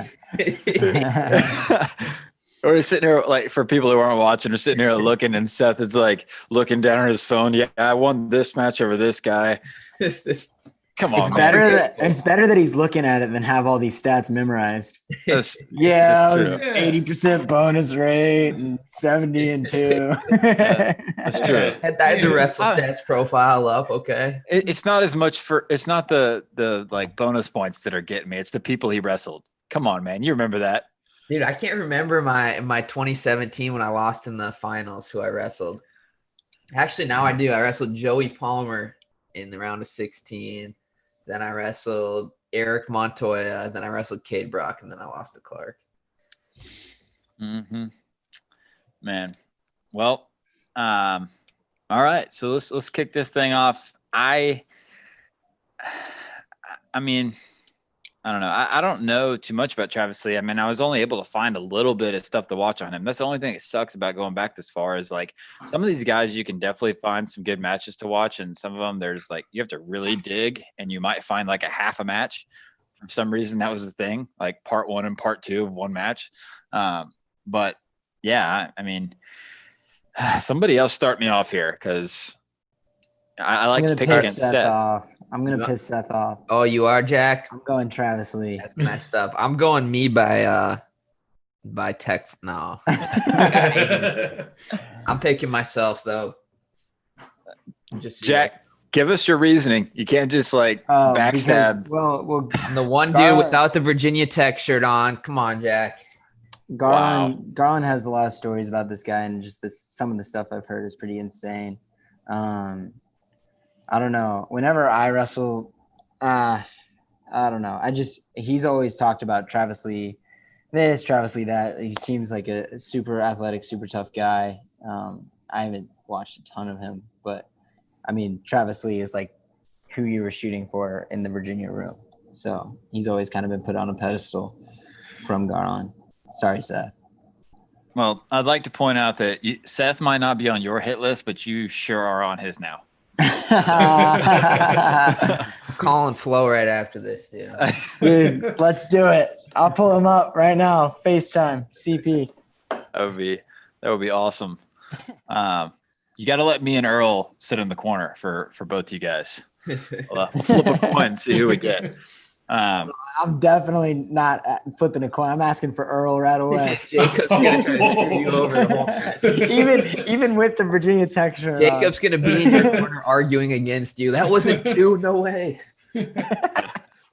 Or he's sitting here, like, for people who aren't watching, are sitting here looking, and Seth is like looking down at his phone. Yeah, I won this match over this guy. Come on, it's better that he's looking at it than have all these stats memorized. That's 80% bonus rate and 70 and 2. That's true. I had the wrestle stats profile up. Okay. It's not as much it's not the like bonus points that are getting me. It's the people he wrestled. Come on, man. You remember that? Dude, I can't remember my 2017 when I lost in the finals who I wrestled. Actually, now I do. I wrestled Joey Palmer in the round of 16. Then I wrestled Eric Montoya. Then I wrestled Cade Brock, and then I lost to Clark. Mm-hmm. Man. Well, all right. So let's kick this thing off. I mean, I don't know. I don't know too much about Travis Lee. I mean, I was only able to find a little bit of stuff to watch on him. That's the only thing that sucks about going back this far is like some of these guys, you can definitely find some good matches to watch. And some of them there's like, you have to really dig and you might find like a half a match. For some reason, that was the thing, like part 1 and part 2 of one match. But yeah, I mean, somebody else start me off here because I like to pick against Seth. I'm going to piss Seth off. Oh, you are, Jack? I'm going Travis Lee. That's messed up. I'm going me by Tech. No. I'm picking myself, though. Just Jack, give us your reasoning. You can't just like backstab. Well, I'm the one dude without the Virginia Tech shirt on. Come on, Jack. Garland has a lot of stories about this guy, and just some of the stuff I've heard is pretty insane. I don't know. Whenever I wrestle, I don't know. He's always talked about Travis Lee this, Travis Lee that. He seems like a super athletic, super tough guy. I haven't watched a ton of him, but I mean, Travis Lee is like who you were shooting for in the Virginia room. So he's always kind of been put on a pedestal from Garland. Sorry, Seth. Well, I'd like to point out that Seth might not be on your hit list, but you sure are on his now. Calling Flo right after this, dude. Dude, let's do it. I'll pull him up right now. FaceTime, CP. That would be awesome. You got to let me and Earl sit in the corner for both you guys. We'll flip a coin and see who we get. I'm definitely not flipping a coin. I'm asking for Earl right away. Jacob's gonna try to screw you over the whole match. even with the Virginia Tech shirt on. Jacob's gonna be in your corner arguing against you. That wasn't 2. No way.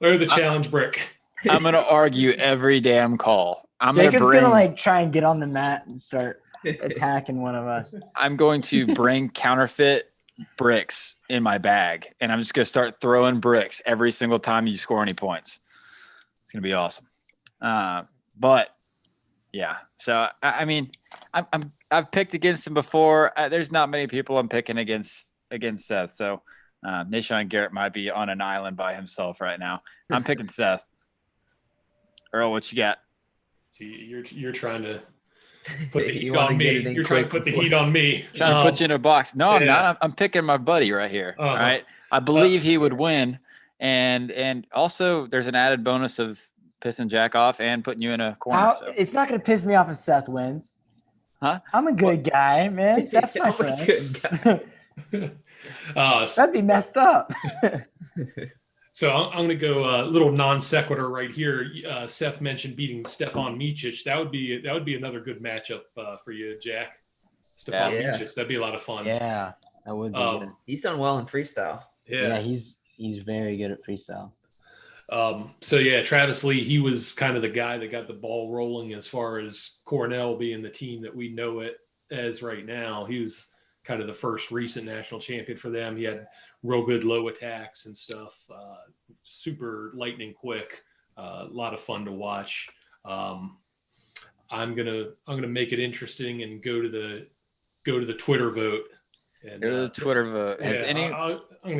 Or the challenge brick. I'm gonna argue every damn call. Jacob's gonna like try and get on the mat and start attacking one of us. I'm going to bring counterfeit bricks in my bag, and I'm just gonna start throwing bricks every single time you score any points. It's gonna be awesome. But yeah, so I mean, I've picked against him before. There's not many people I'm picking against Seth. So Nashon Garrett might be on an island by himself right now. I'm picking Seth. Earl, what you got? See, you're trying to put the heat on me. You're trying to put the heat on me. Trying to put you in a box. No, I'm not. I'm picking my buddy right here. All right. I believe he would win. And also there's an added bonus of pissing Jack off and putting you in a corner. So. It's not going to piss me off if Seth wins. Huh? I'm a good guy, man. That's my friend. Good guy. That'd be messed up. So I'm going to go a little non sequitur right here. Seth mentioned beating Stefan Micic. That would be another good matchup for you, Jack. Stefan Micic. That'd be a lot of fun. Yeah, that would be good. He's done well in freestyle. Yeah, he's very good at freestyle. So yeah, Travis Lee, he was kind of the guy that got the ball rolling as far as Cornell being the team that we know it as right now. He was kind of the first recent national champion for them. He had real good low attacks and stuff, super lightning quick, a lot of fun to watch. I'm gonna make it interesting and go to the Twitter vote. And, go to the Twitter vote. Has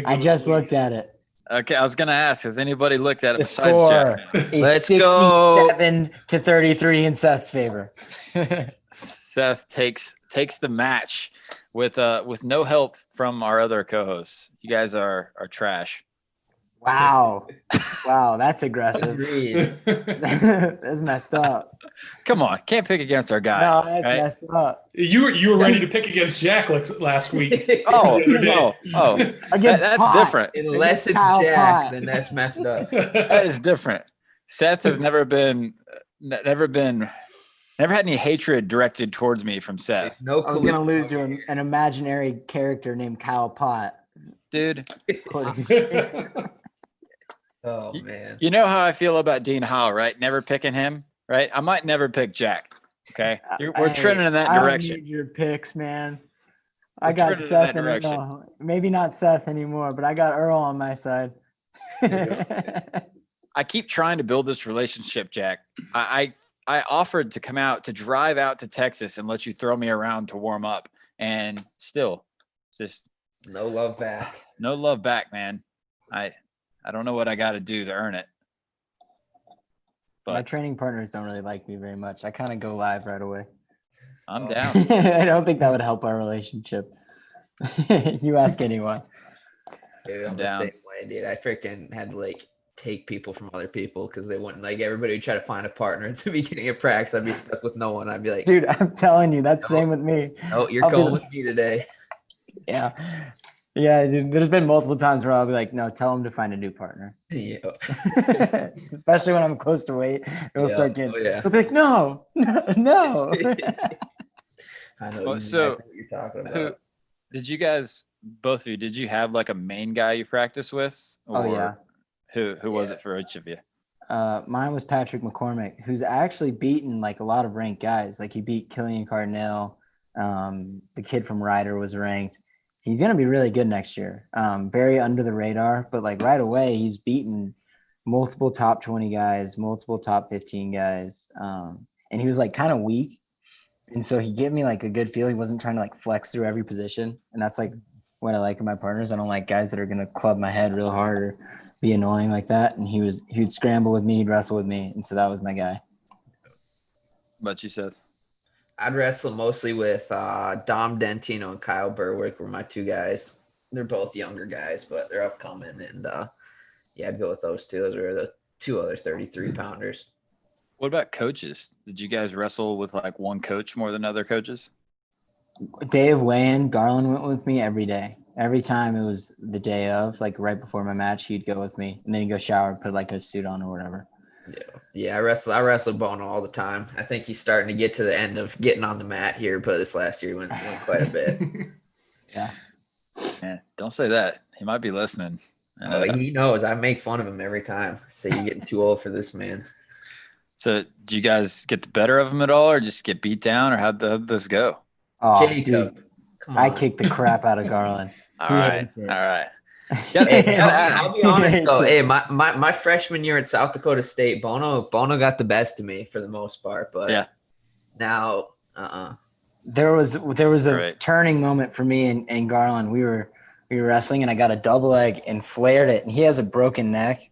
I just looked at it. Okay, I was gonna ask, has anybody looked at it The besides score Jack? is Let's go. 67-33 in Seth's favor. Seth takes the match with no help from our other co-hosts. You guys are trash. Wow, that's aggressive. Agreed. That's messed up. Come on, can't pick against our guy. No, that's right? messed up. You were ready to pick against Jack last week. Oh, Against that's Pot. different. Unless it's Kyle Jack, Pot. then that's messed up. That is different. Seth has never had any hatred directed towards me from Seth. No I was clue. gonna lose to an imaginary character named Kyle Pot. Dude, Oh man. you know how I feel about Dean Howe, right? Never picking him, right? I might never pick Jack. Okay, we're trending in that I don't direction. need your picks, man. We're I got trending in Seth that and direction. Earl. Maybe not Seth anymore, but I got Earl on my side. I keep trying to build this relationship, Jack. I offered to come out to drive out to Texas and let you throw me around to warm up, and still, just No love back. no love back, man. I don't know what I got to do to earn it. My But training partners don't really like me very much. I kind of go live right away. I'm down. I don't think that would help our relationship. You ask anyone. Dude, I'm down. the same way, dude. I freaking had to take people from other people because they wouldn't everybody would try to find a partner at the beginning of practice. I'd be stuck with no one. I'd be like, Dude, I'm telling you, that's the same with me. "Oh, you're I'll be going the- with me today." Yeah. Yeah, dude, there's been multiple times where I'll be like, no, tell him to find a new partner. Yeah. Especially when I'm close to weight. It'll Yeah. start getting, Oh, yeah. he'll be like, no. I know Well, exactly so what you're talking who about. did you guys, both of you, did you have like a main guy you practice with? Oh, yeah. Who was it for each of you? Mine was Patrick McCormick, who's actually beaten like a lot of ranked guys. Like he beat Killian Cardinale. The kid from Ryder was ranked. He's going to be really good next year. Very under the radar, but like right away, he's beaten multiple top 20 guys, multiple top 15 guys. And he was like kind of weak. And so he gave me like a good feel. He wasn't trying to like flex through every position. And that's like what I like in my partners. I don't like guys that are going to club my head real hard or be annoying like that. And he'd scramble with me, he'd wrestle with me. And so that was my guy. But you said I'd wrestle mostly with Dom Dentino and Kyle Berwick were my two guys. They're both younger guys, but they're upcoming. And I'd go with those two. Those are the two other 33 pounders. what about coaches? Did you guys wrestle with like one coach more than other coaches? Day of weigh-in, Garland went with me every day. Every time it was the day of, like right before my match, he'd go with me, and then he'd go shower and put like a suit on or whatever. Yeah. I wrestle Bono all the time. I think he's starting to get to the end of getting on the mat here, but this last year went quite a bit. Yeah. Yeah, don't say that. He might be listening. Oh, he knows. I make fun of him every time. Say you're getting too old for this, man. So, do you guys get the better of him at all, or just get beat down, or how'd this go? Oh, Jacob, dude, come I on. kicked the crap out of Garland. All He right, hates it. all right. Hey, Yeah, I'll be honest though. He Hey, hates my freshman year at South Dakota State, Bono got the best of me for the most part, but Yeah. now, There was a Great. turning moment for me and Garland. We were wrestling, and I got a double leg and flared it, and he has a broken neck,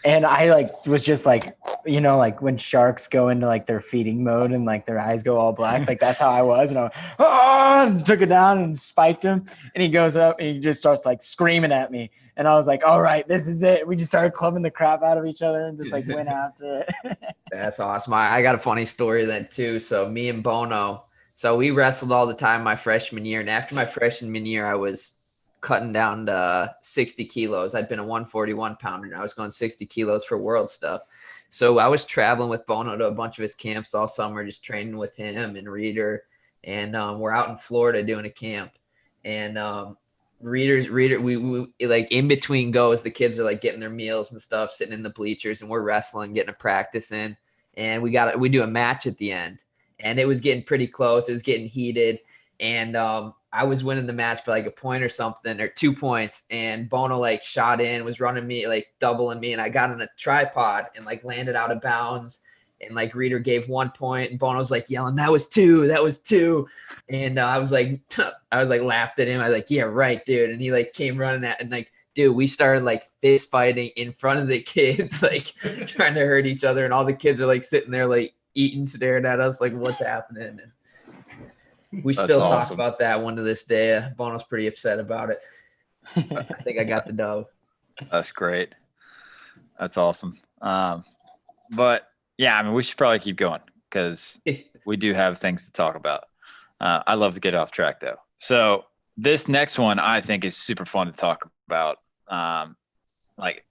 and I like was just like, you know, like when sharks go into like their feeding mode and like their eyes go all black, like that's how I was, and I took it down and spiked him, and he goes up and he just starts like screaming at me, and I was like, all right, this is it. We just started clubbing the crap out of each other and just like went after it. That's awesome. I got a funny story then too. So me and Bono, so we wrestled all the time my freshman year, and after my freshman year, I was cutting down to 60 kilos. I'd been a 141 pounder, and I was going 60 kilos for world stuff. So I was traveling with Bono to a bunch of his camps all summer, just training with him and Reader, and we're out in Florida doing a camp, and Reader, we like in between goes, the kids are like getting their meals and stuff, sitting in the bleachers, and we're wrestling, getting a practice in, and we do a match at the end, and it was getting pretty close. It was getting heated, and I was winning the match by like a point or something, or 2 points, and Bono like shot in, was running me, like doubling me, and I got on a tripod and like landed out of bounds, and like Reader gave 1 point, and Bono's like yelling, that was two. And I was like laughed at him. I was like, yeah, right, dude. And he like came running at, and like, dude, we started like fist fighting in front of the kids, like trying to hurt each other. And all the kids are like sitting there, like eating, staring at us, like what's happening. And we still talk about that one to this day. Bono's pretty upset about it. I think I got the dub. That's great. That's awesome. But yeah, I mean, we should probably keep going because we do have things to talk about. I love to get off track though. So this next one I think is super fun to talk about. Like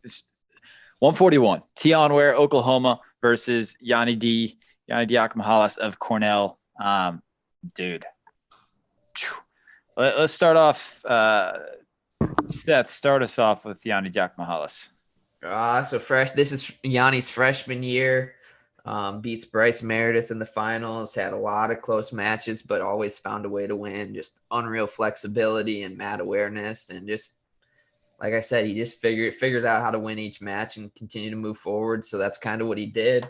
141, Tion Ware, Oklahoma versus Yanni Diakmahalis of Cornell. Dude, let's start off. Seth, start us off with Yanni Diakmahalis. This is Yanni's freshman year. Beats Bryce Meredith in the finals, had a lot of close matches, but always found a way to win. Just unreal flexibility and mat awareness. And just, like I said, he just figures out how to win each match and continue to move forward. So that's kind of what he did.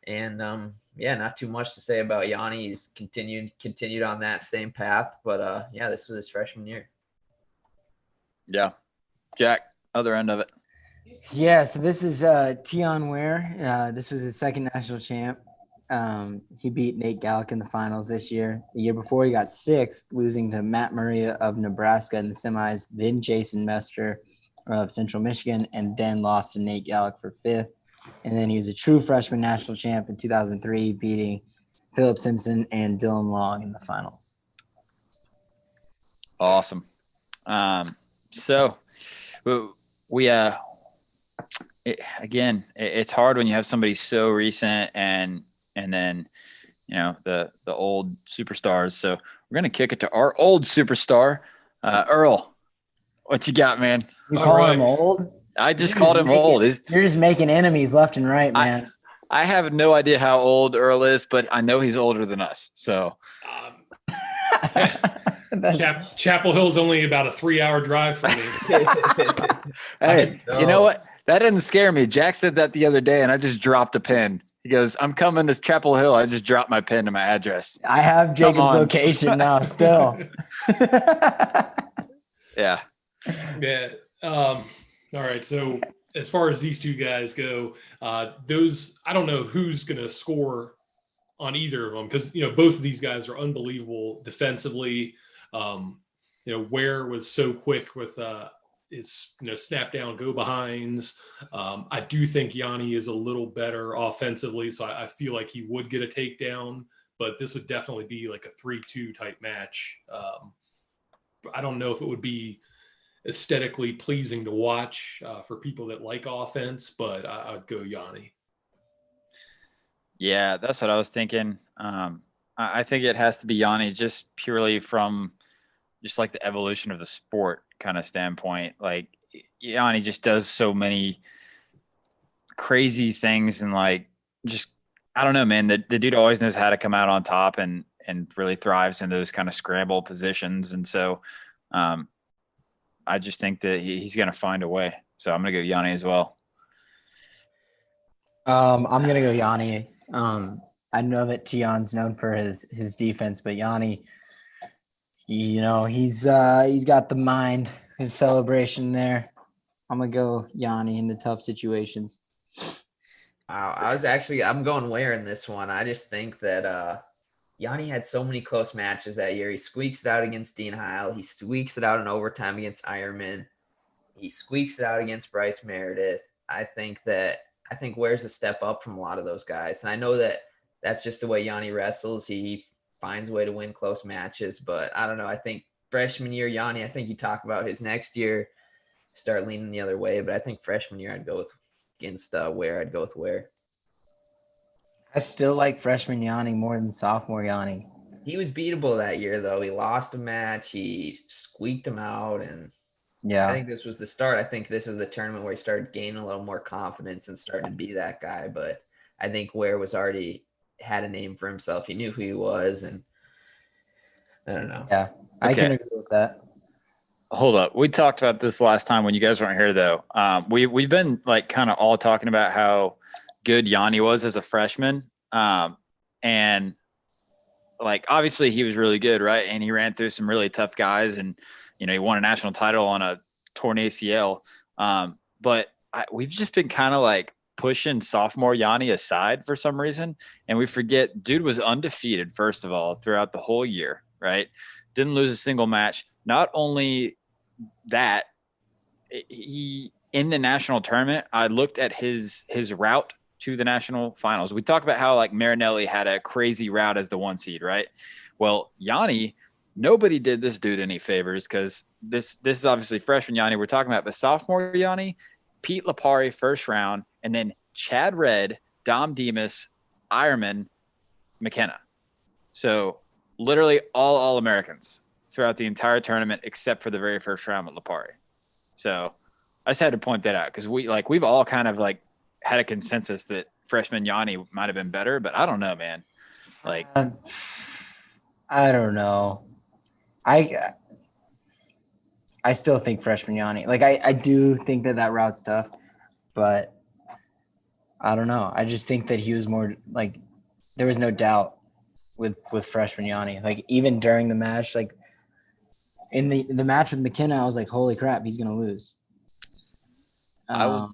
And not too much to say about Yanni. He's continued on that same path. But this was his freshman year. Yeah. Jack, other end of it. Yeah, so this is Tion Ware. This was his second national champ. He beat Nate Gallick in the finals this year. The year before, he got sixth, losing to Matt Murray of Nebraska in the semis, then Jason Mester of Central Michigan, and then lost to Nate Gallick for fifth. And then he was a true freshman national champ in 2003, beating Philip Simpson and Dylan Long in the finals. Awesome. So we it's hard when you have somebody so recent and then the old superstars. So we're gonna kick it to our old superstar, Earl. What you got, man? You call him old? I just called him old. You're just making enemies left and right, man. I have no idea how old Earl is, but I know he's older than us. So Chapel Hill's only about a 3-hour drive from me. Hey, you know what? That didn't scare me. Jack said that the other day, and I just dropped a pin. He goes, I'm coming to Chapel Hill. I just dropped my pin to my address. I have Jacob's location now still. Yeah. Yeah. All right. So as far as these two guys go, I don't know who's going to score on either of them because, both of these guys are unbelievable defensively. Ware was so quick with his, snap down, go behinds. I do think Yanni is a little better offensively, so I feel like he would get a takedown, but this would definitely be like a 3-2 type match. I don't know if it would be aesthetically pleasing to watch for people that like offense, but I'd go Yanni. Yeah, that's what I was thinking. I think it has to be Yanni just purely from just like the evolution of the sport kind of standpoint. Like Yanni just does so many crazy things and like just I don't know, man. The dude always knows how to come out on top and really thrives in those kind of scramble positions. And so I just think that he's going to find a way. So I'm going to go Yanni as well. I'm gonna go Yanni. I know that Tion's known for his defense, but Yanni, he's got the mind, his celebration there. I'm gonna go Yanni in the tough situations. Wow, I'm going where in this one. I just think that Yanni had so many close matches that year. He squeaks it out against Dean Heil. He squeaks it out in overtime against Ironman. He squeaks it out against Bryce Meredith. I think Ware's a step up from a lot of those guys. And I know that that's just the way Yanni wrestles. He finds a way to win close matches. But I don't know. I think freshman year, Yanni, I think you talk about his next year, start leaning the other way. But I think freshman year, I'd go with against Ware. I'd go with Ware. I still like freshman Yanni more than sophomore Yanni. He was beatable that year, though. He lost a match. He squeaked him out. And yeah, I think this was the start. I think this is the tournament where he started gaining a little more confidence and starting to be that guy. But I think Ware was already had a name for himself. He knew who he was. And I don't know. Yeah, I can agree with that. Hold up. We talked about this last time when you guys weren't here, though. We've been like kind of all talking about how good Yanni was as a freshman. And like, obviously he was really good, right? And he ran through some really tough guys and, he won a national title on a torn ACL. But we've just been kind of like pushing sophomore Yanni aside for some reason. And we forget dude was undefeated, first of all, throughout the whole year, right? Didn't lose a single match. Not only that, he in the national tournament, I looked at his route to the national finals. We talk about how like Marinelli had a crazy route as the 1 seed, right? Well, Yanni, nobody did this dude any favors because this is obviously freshman Yanni we're talking about, but sophomore Yanni, Pete Lapari first round, and then Chad Redd, Dom Demas, Ironman, McKenna. So literally all Americans throughout the entire tournament except for the very first round with Lapari. So I just had to point that out because we've all kind of like had a consensus that freshman Yanni might have been better, but I don't know, man. Like, I don't know. I still think freshman Yanni. Like I do think that route's tough, but I don't know. I just think that he was more like there was no doubt with freshman Yanni. Like even during the match, like in the match with McKenna, I was like, holy crap, he's gonna lose. Yeah.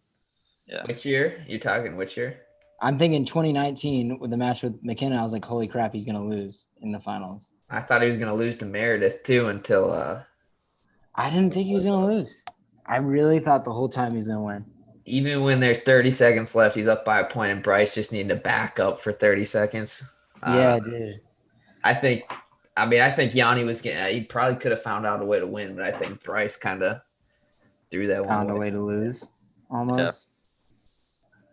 Which year? You talking which year? I'm thinking 2019 with the match with McKenna. I was like, holy crap, he's gonna lose in the finals. I thought he was gonna lose to Meredith too until I didn't think he was gonna lose. I really thought the whole time he was gonna win. Even when there's 30 seconds left, he's up by a point, and Bryce just needed to back up for 30 seconds. Yeah, dude. I think Yanni was getting. He probably could have found out a way to win, but I think Bryce kind of threw that one. Found a way to lose, almost. Yeah.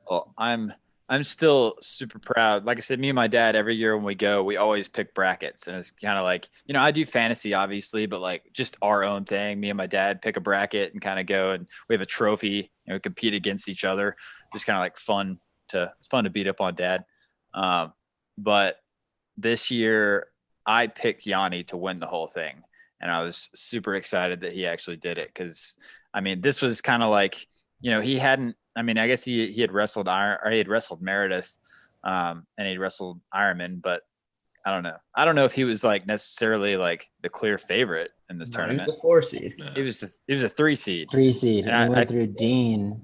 Well, I'm still super proud. Like I said, me and my dad, every year when we go, we always pick brackets. And it's kind of like, I do fantasy, obviously, but like just our own thing. Me and my dad pick a bracket and kind of go, and we have a trophy, we compete against each other. Just kind of like it's fun to beat up on dad. But this year I picked Yanni to win the whole thing. And I was super excited that he actually did it. Cause this was kind of like, he hadn't, I guess he had wrestled he had wrestled Meredith, and he'd wrestled Ironman, but I don't know. I don't know if he was like necessarily like the clear favorite in this tournament. He was a 4 seed. He was a 3 seed. 3 seed. And I went through Dean.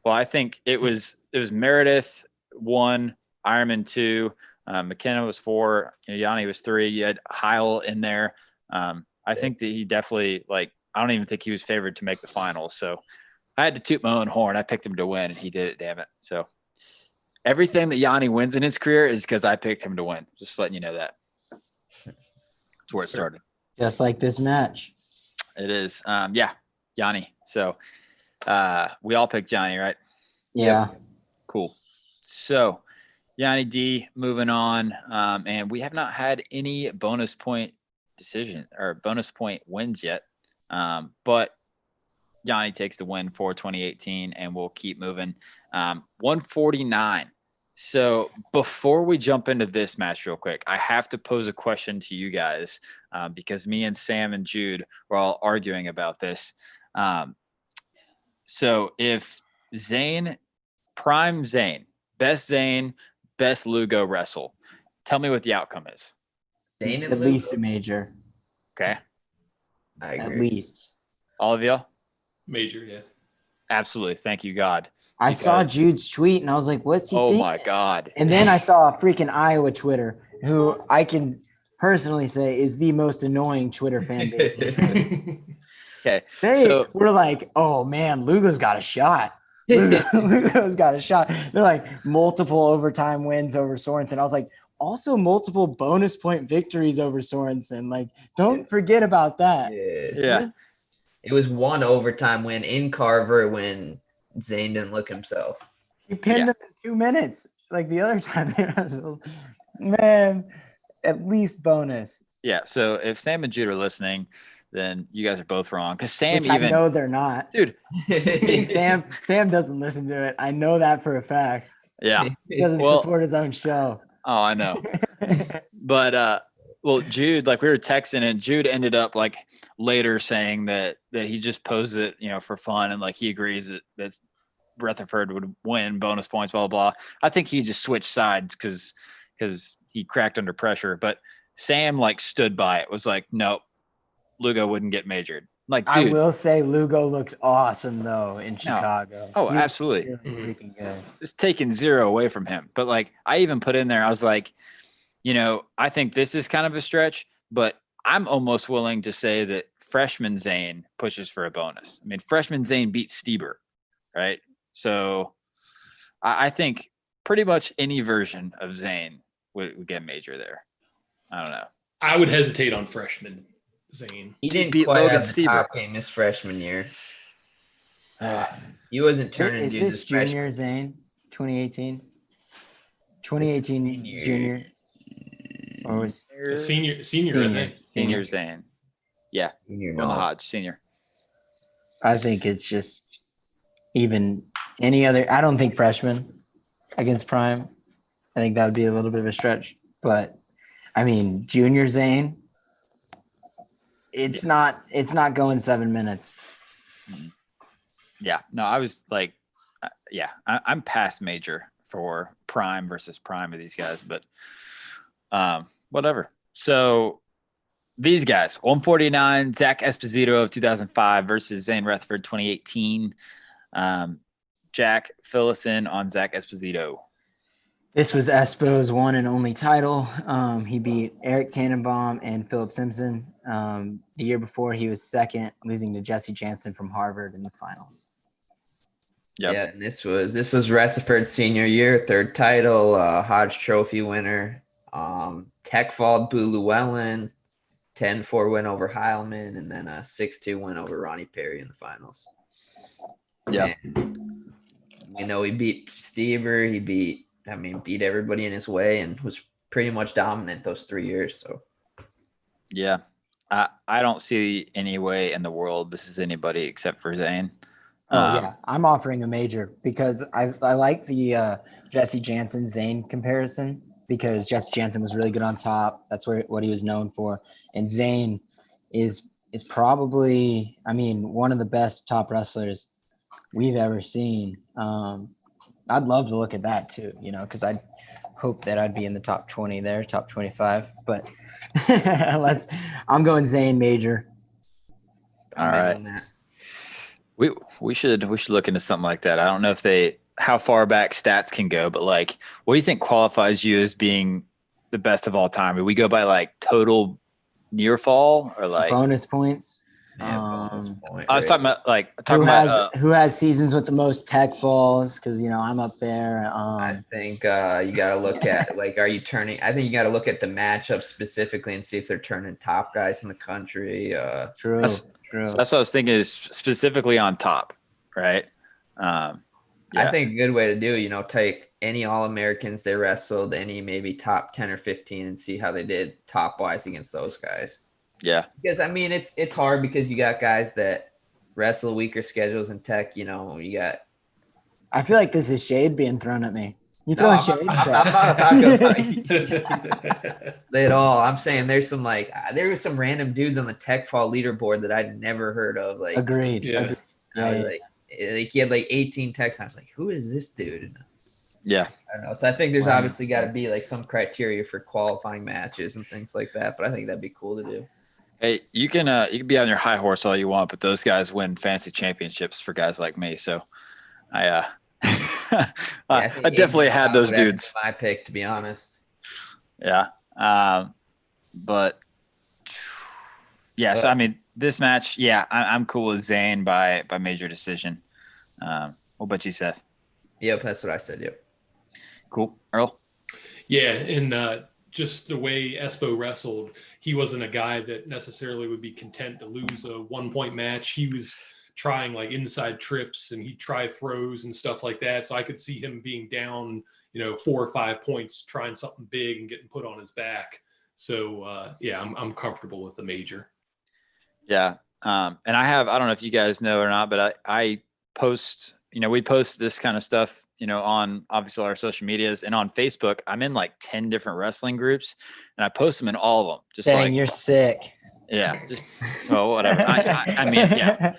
Well, I think it was Meredith 1, Ironman 2, McKenna was 4, Yanni was 3. You had Heil in there. I think that he definitely I don't even think he was favored to make the finals. So I had to toot my own horn. I picked him to win, and he did it. Damn it! So everything that Yanni wins in his career is because I picked him to win. Just letting you know that. That's where it started. Just like this match. It is. Yeah, Yanni. So we all picked Yanni, right? Yeah. Yep. Cool. So Yanni D, moving on. And we have not had any bonus point decision or bonus point wins yet. But Yanni takes the win for 2018, and we'll keep moving. 149. So before we jump into this match real quick, I have to pose a question to you guys because me and Sam and Jude were all arguing about this. So if Zane, prime Zane, best Lugo wrestle, tell me what the outcome is. Zane and At least Lugo? a major. Okay. I At agree. least. All of y'all? Major, yeah. Absolutely. Thank you, God. I saw Because- Jude's tweet and I was like, what's he Oh thinking? my God. And then I saw freaking Iowa Twitter, who I can personally say is the most annoying Twitter fan base. Okay. They So were like, oh man, Lugo's got a shot. Lugo's got a shot. They're like multiple overtime wins over Sorensen. I was like, also multiple bonus point victories over Sorensen. Like, don't forget about that. yeah. It was one overtime win in Carver when Zane didn't look himself. He pinned him in 2 minutes. Like the other time, man, at least bonus. Yeah. So if Sam and Jude are listening, then you guys are both wrong. Because Sam Which I even know they're not. dude. Sam doesn't listen to it. I know that for a fact. Yeah. He doesn't Well- support his own show. Oh, I know. But well, Jude, like we were texting and Jude ended up like later saying that he just posed it, for fun, and like he agrees that Rutherford would win bonus points, blah, blah, blah. I think he just switched sides because he cracked under pressure. But Sam like stood by it, was like, nope, Lugo wouldn't get majored. Like, dude. I will say Lugo looked awesome though in Chicago. Oh, He was absolutely. really freaking good. Just taking zero away from him. But like I even put in there, I was like, I think this is kind of a stretch, but I'm almost willing to say that freshman Zane pushes for a bonus. I mean, freshman Zane beat Stieber, right? So I think pretty much any version of Zane would get major there. I don't know. I would hesitate on freshman Zane. He didn't beat quite Logan have the Stieber. top game his freshman year. He wasn't turning Is dudes this as freshman. junior Zane? 2018? 2018 senior. junior. Or was Senior, I Senior. think. Senior Zane. Yeah. Senior, Will no. Hodge, senior. I think it's just even any other. I don't think freshman against Prime. I think that would be a little bit of a stretch. But I mean, junior Zane, it's not going 7 minutes. Yeah. No, I was like, I'm past major for prime versus prime of these guys, but whatever. So these guys, 149, Zach Esposito of 2005 versus Zane Rutherford 2018. Jack, fill us in on Zach Esposito. This was Espo's one and only title. He beat Eric Tannenbaum and Philip Simpson. The year before, he was second, losing to Jesse Jansen from Harvard in the finals. Yep. Yeah, and this was Rutherford's senior year, third title, Hodge Trophy winner. Tech Falled Boo Llewellyn, 10-4 win over Heilman, and then a 6-2 win over Ronnie Perry in the finals. Yeah. He beat Stieber. He beat everybody in his way and was pretty much dominant those 3 years. So, Yeah. I don't see any way in the world this is anybody except for Zane. Yeah, I'm offering a major because I like the Jesse Jansen Zane comparison because Jesse Jansen was really good on top. That's what he was known for, and Zane is probably one of the best top wrestlers we've ever seen. I'd love to look at that too, because I'd hope that I'd be in the top 20 there, top 25. But I'm going Zane major. All right. on that. We should look into something like that. I don't know how far back stats can go, but like, what do you think qualifies you as being the best of all time? Do we go by like total near fall or like Bonus points? Yeah, bonus point. I was talking about who has seasons with the most tech falls? Because I'm up there. I think you got to look at are you turning? I think you got to look at the matchup specifically and see if they're turning top guys in the country. True. So that's what I was thinking is specifically on top, right? Yeah. I think a good way to do take any All-Americans they wrestled, any maybe top 10 or 15, and see how they did top wise against those guys. Yeah. Because it's hard because you got guys that wrestle weaker schedules in tech. You got. I feel like this is shade being thrown at me. You throwing shade? I'm not talking about at all. I'm saying there's some there was some random dudes on the tech fall leaderboard that I'd never heard of. Agreed. Yeah. He had 18 techs. And I was like, who is this dude? Yeah. I don't know. So I think there's obviously got to be some criteria for qualifying matches and things like that. But I think that'd be cool to do. Hey, you can be on your high horse all you want, but those guys win fantasy championships for guys like me. So I definitely had those dudes. My pick, to be honest. Yeah. But yeah, so I mean this match, yeah, I'm cool with Zane by major decision. What about you, Seth? Yep, that's what I said. Yep. Cool. Earl? Yeah, and just the way Espo wrestled, he wasn't a guy that necessarily would be content to lose a 1-point match. He was trying inside trips, and he'd try throws and stuff like that. So I could see him being down, 4 or 5 points, trying something big and getting put on his back. So yeah, I'm comfortable with the major. Yeah. And I don't know if you guys know or not, but I post, we post this kind of stuff, on obviously our social medias and on Facebook. I'm in 10 different wrestling groups, and I post them in all of them. Just dang, you're sick. Yeah. Just, whatever. I mean, yeah.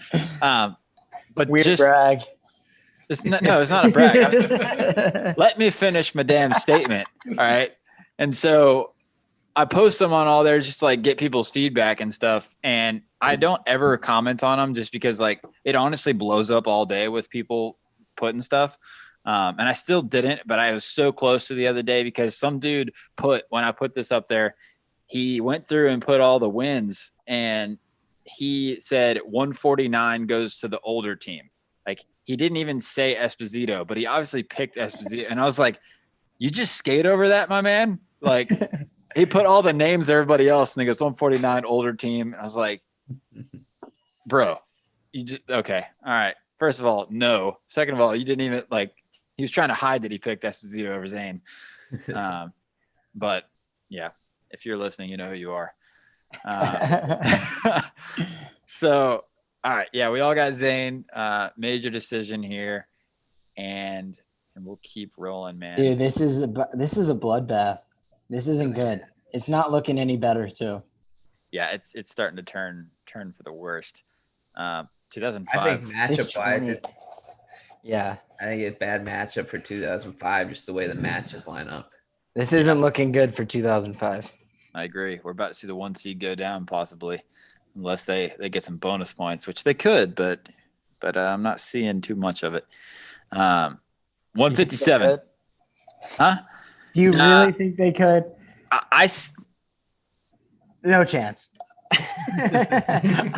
But weird just brag. It's not a brag. Let me finish my damn statement. All right. And so I post them on all there just to get people's feedback and stuff. And I don't ever comment on them just because it honestly blows up all day with people putting stuff. And I still didn't, but I was so close to the other day because some dude when I put this up there, he went through and put all the wins, and he said 149 goes to the older team. He didn't even say Esposito, but he obviously picked Esposito. And I was like, you just skate over that, my man? He put all the names of everybody else, and he goes 149 older team. And I was like, bro, you just okay. All right. First of all, no. Second of all, you didn't even he was trying to hide that he picked Esposito over Zane. But yeah, if you're listening, you know who you are. So, all right. Yeah, we all got Zane. Major decision here, and we'll keep rolling, man. Dude, this is a bloodbath. This isn't good. It's not looking any better, too. Yeah, it's starting to turn for the worst. 2005. I think matchup-wise, I think it's bad matchup for 2005, just the way the matches line up. This isn't looking good for 2005. I agree. We're about to see the 1 seed go down possibly, unless they get some bonus points, which they could, but I'm not seeing too much of it. 157. Huh? Do you really think they could? No chance.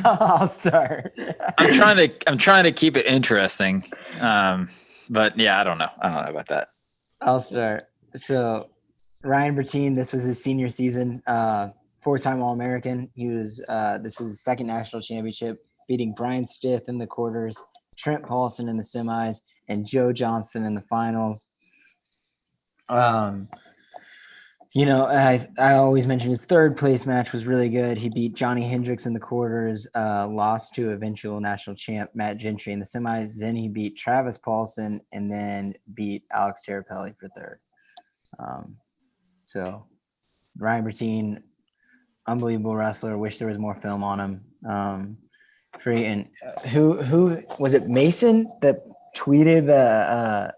I'll start. I'm trying to keep it interesting. But yeah, I don't know about that. I'll start. So Ryan Bertine, this was his senior season, 4-time All-American. He was this is his second national championship, beating Brian Stith in the quarters, Trent Paulson in the semis, and Joe Johnston in the finals. I always mention his third place match was really good. He beat Johnny Hendricks in the quarters, lost to eventual national champ Matt Gentry in the semis. Then he beat Travis Paulson, and then beat Alex Terapelli for third. So Ryan Bertine, unbelievable wrestler. Wish there was more film on him. And who was it? Mason that tweeted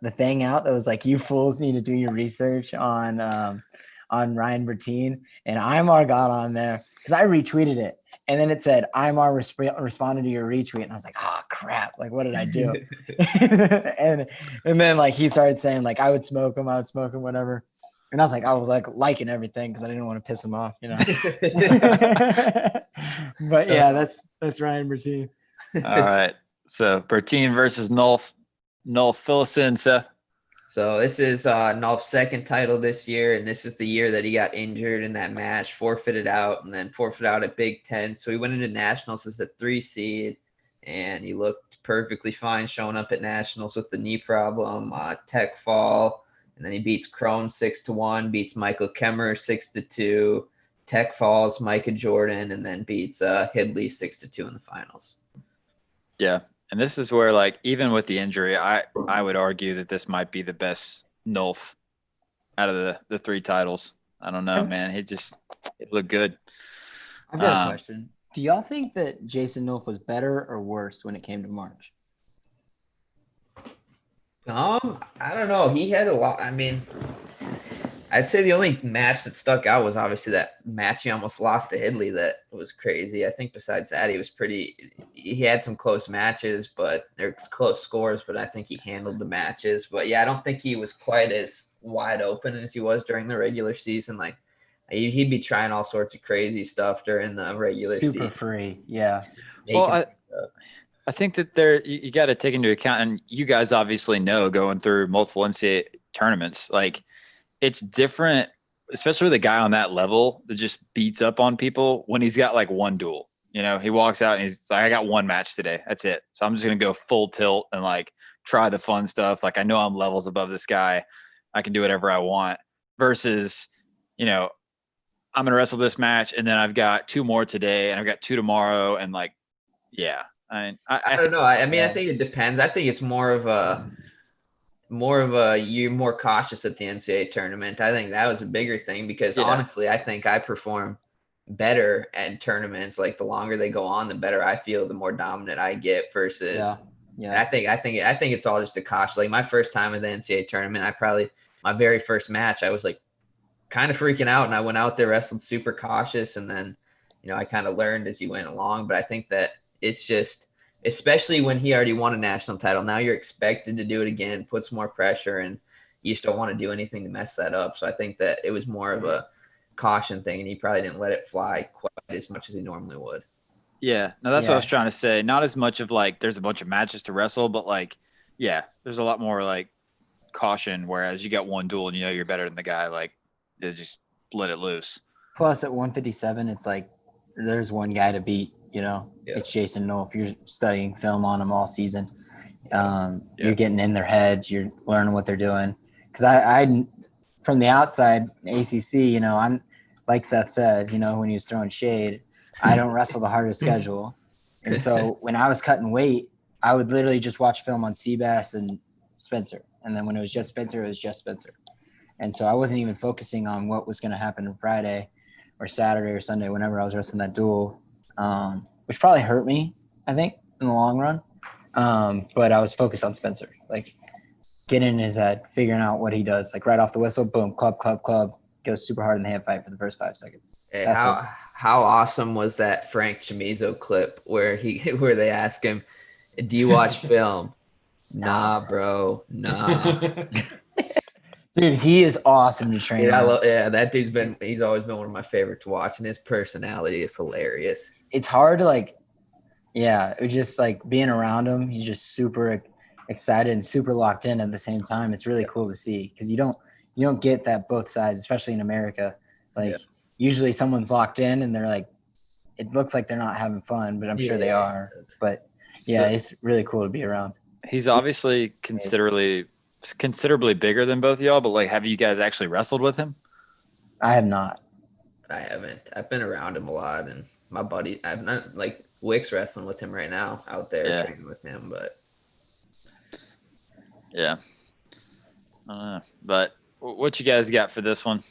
the thing out that was like, "You fools need to do your research on Ryan Bertine," and Imar got on there because I retweeted it, and then it said Imar responded to your retweet, and I was like, "Oh crap! What did I do?" and then he started saying I would smoke him, whatever. And I was like liking everything because I didn't want to piss him off, you know. But yeah, that's Ryan Bertine. All right. So Bertine versus Nolf. Nolf, fill us in, Seth. So this is Nolf's second title this year, and this is the year that he got injured in that match, forfeited out, and then forfeited out at Big Ten. So he went into nationals as a 3 seed, and he looked perfectly fine showing up at nationals with the knee problem, tech fall, and then he beats Crone 6-1, beats Michael Kemmer 6-2, tech falls Micah Jordan, and then beats Hidley 6-2 in the finals. Yeah. And this is where, like, even with the injury, I would argue that this might be the best Nolf out of the 3 titles. I don't know, man. It looked good. I've got a question. Do y'all think that Jason Nolf was better or worse when it came to March? I don't know. He had a lot. I mean, I'd say the only match that stuck out was obviously that match he almost lost to Hidley. That was crazy. I think besides that, he had some close matches, but they're close scores, but I think he handled the matches. But yeah, I don't think he was quite as wide open as he was during the regular season. Like he'd be trying all sorts of crazy stuff during the regular season. Super free. Yeah. Well, I think that you got to take into account, and you guys obviously know going through multiple NCAA tournaments, like it's different, especially with a guy on that level that just beats up on people when he's got like one duel. You know, he walks out and he's like, I got one match today. That's it. So I'm just going to go full tilt and like try the fun stuff. Like I know I'm levels above this guy. I can do whatever I want versus, you know, I'm going to wrestle this match and then I've got 2 more today and I've got 2 tomorrow. And like, yeah. I don't know. I mean, I think it depends. I think it's more of a you're more cautious at the NCAA tournament. I think that was a bigger thing because honestly, I think I perform better at tournaments. Like the longer they go on, the better I feel, the more dominant I get versus. Yeah. I think it's all just a caution. Like my first time at the NCAA tournament, my very first match, I was like kind of freaking out and I went out there, wrestled super cautious. And then, you know, I kind of learned as you went along, but I think that it's just, especially when he already won a national title, now you're expected to do it again, puts more pressure, and you just don't want to do anything to mess that up. So I think that it was more of a caution thing, and he probably didn't let it fly quite as much as he normally would. Yeah, no, that's what I was trying to say. Not as much of like there's a bunch of matches to wrestle, but like, yeah, there's a lot more like caution, whereas you got one duel and you know you're better than the guy, like just let it loose. Plus at 157, it's like there's one guy to beat. You know, It's Jason Nolf. You're studying film on them all season. You're getting in their head. You're learning what they're doing. Because I, from the outside, ACC, you know, I'm like Seth said, you know, when he was throwing shade, I don't wrestle the hardest schedule. And so when I was cutting weight, I would literally just watch film on Seabass and Spencer. And then when it was just Spencer, it was just Spencer. And so I wasn't even focusing on what was going to happen on Friday or Saturday or Sunday, whenever I was wrestling that duel. Which probably hurt me, I think, in the long run. But I was focused on Spencer, like getting in his head, figuring out what he does. Like right off the whistle, boom, club, goes super hard in the hand fight for the first 5 seconds. Hey, how awesome was that Frank Chamizo clip where they ask him, "Do you watch film?" Nah, bro, nah. Dude, he is awesome to train. Dude, that dude's he's always been one of my favorites to watch, and his personality is hilarious. It's hard to it was just like being around him. He's just super excited and super locked in at the same time. It's really cool to see because you don't get that both sides, especially in America. Usually someone's locked in and they're like, it looks like they're not having fun, but I'm sure they are. But it's really cool to be around. He's obviously considerably bigger than both of y'all, but like, have you guys actually wrestled with him? I have not. I haven't. I've been around him a lot, and my buddy, I've not like Wick's wrestling with him right now out there training with him, but but what you guys got for this one?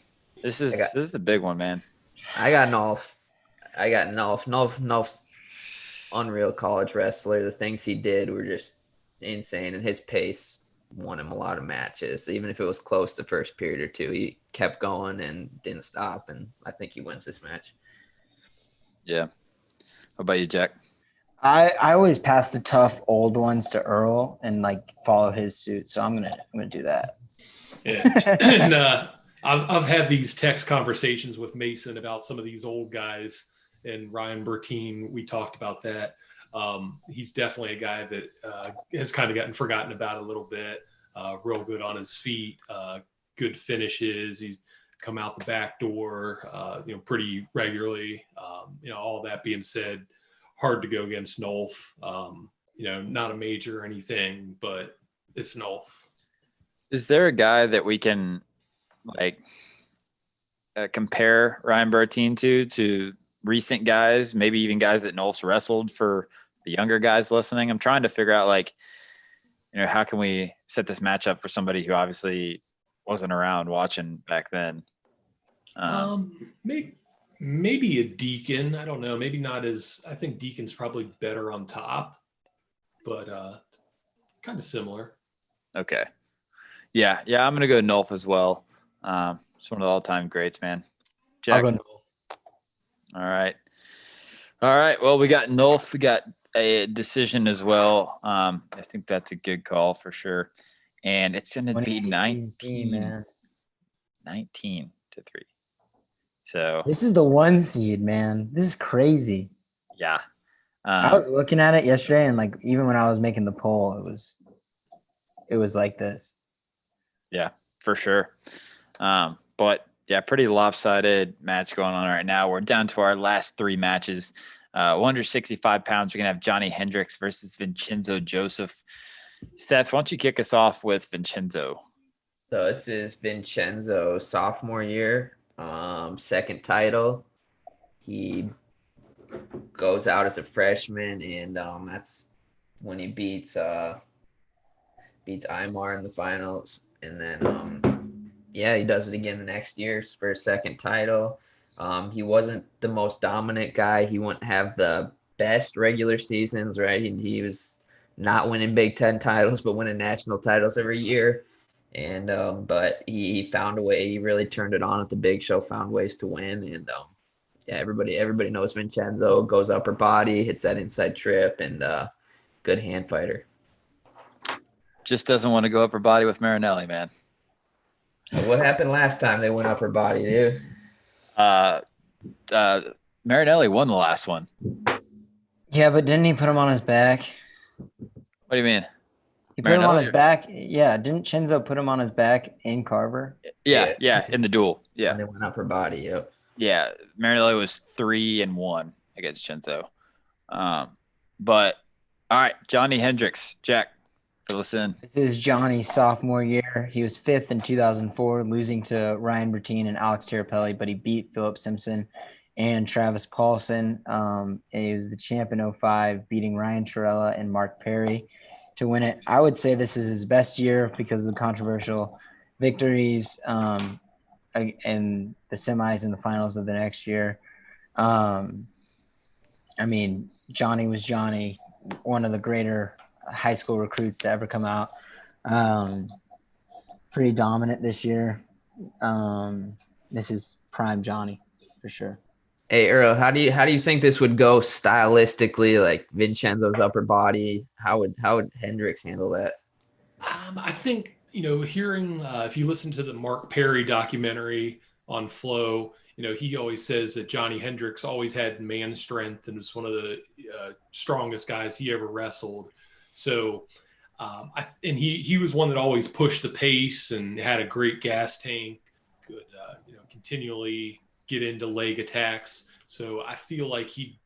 This is a big one, man. I got Nolf. Nolf's unreal college wrestler. The things he did were just insane, and his pace won him a lot of matches. Even if it was close the first period or two, he kept going and didn't stop, and I think he wins this match. Yeah. What about you, Jack? I always pass the tough old ones to Earl and like follow his suit, so I'm gonna do that. Yeah. And I've had these text conversations with Mason about some of these old guys, and Ryan Bertine. We talked about that. He's definitely a guy that has kind of gotten forgotten about a little bit. Real good on his feet, good finishes. He's come out the back door, pretty regularly. All that being said, hard to go against Nolf. Not a major or anything, but it's Nolf. Is there a guy that we can compare Ryan Bertine to recent guys, maybe even guys that Nolf's wrestled, for the younger guys listening? I'm trying to figure out how can we set this matchup for somebody who obviously wasn't around watching back then. Maybe a Deacon. I don't know. Maybe not as. I think Deacon's probably better on top, but kind of similar. Okay. Yeah. I'm gonna go Nolf as well. It's one of the all-time greats, man. Jack. I'll go Nolf. All right. Well, we got Nolf. We got a decision as well. I think that's a good call for sure. And it's going to be 19 to 3. So this is the 1 seed, man. This is crazy. Yeah. I was looking at it yesterday, and even when I was making the poll, it was like this. Yeah, for sure. But yeah, pretty lopsided match going on right now. We're down to our last 3 matches. 165 pounds, we're going to have Johnny Hendricks versus Vincenzo Joseph. Seth, why don't you kick us off with Vincenzo? So this is Vincenzo's sophomore year, second title. He goes out as a freshman, and that's when he beats Aymar in the finals. And then, he does it again the next year for his second title. He wasn't the most dominant guy. He wouldn't have the best regular seasons, right? He was not winning Big Ten titles, but winning national titles every year. And but he found a way. He really turned it on at the big show, found ways to win. And everybody knows Vincenzo goes upper body, hits that inside trip, and good hand fighter. Just doesn't want to go upper body with Marinelli, man. What happened last time they went upper body, dude? Marinelli won the last one. Yeah, but didn't he put him on his back? What do you mean? He put him on his back. Yeah, didn't Chenzo put him on his back in Carver? Yeah, in the duel. Yeah. And they went upper body, yep. Yeah, Marinelli was 3-1 against Chenzo. But all right, Johnny Hendricks, Jack, fill us in. This is Johnny's sophomore year. He was 5th in 2004, losing to Ryan Bertine and Alex Tirapelli, but he beat Philip Simpson and Travis Paulson. He was the champ in 2005, beating Ryan Torella and Mark Perry to win it. I would say this is his best year because of the controversial victories and the semis and the finals of the next year. Johnny was Johnny, one of the greater high school recruits to ever come out. Pretty dominant this year. This is prime Johnny for sure. Hey Earl, how do you think this would go stylistically? Like Vincenzo's upper body, how would Hendricks handle that? I think hearing if you listen to the Mark Perry documentary on Flow, he always says that Johnny Hendricks always had man strength and was one of the strongest guys he ever wrestled. So, he was one that always pushed the pace and had a great gas tank, could continually get into leg attacks. So I feel like he'd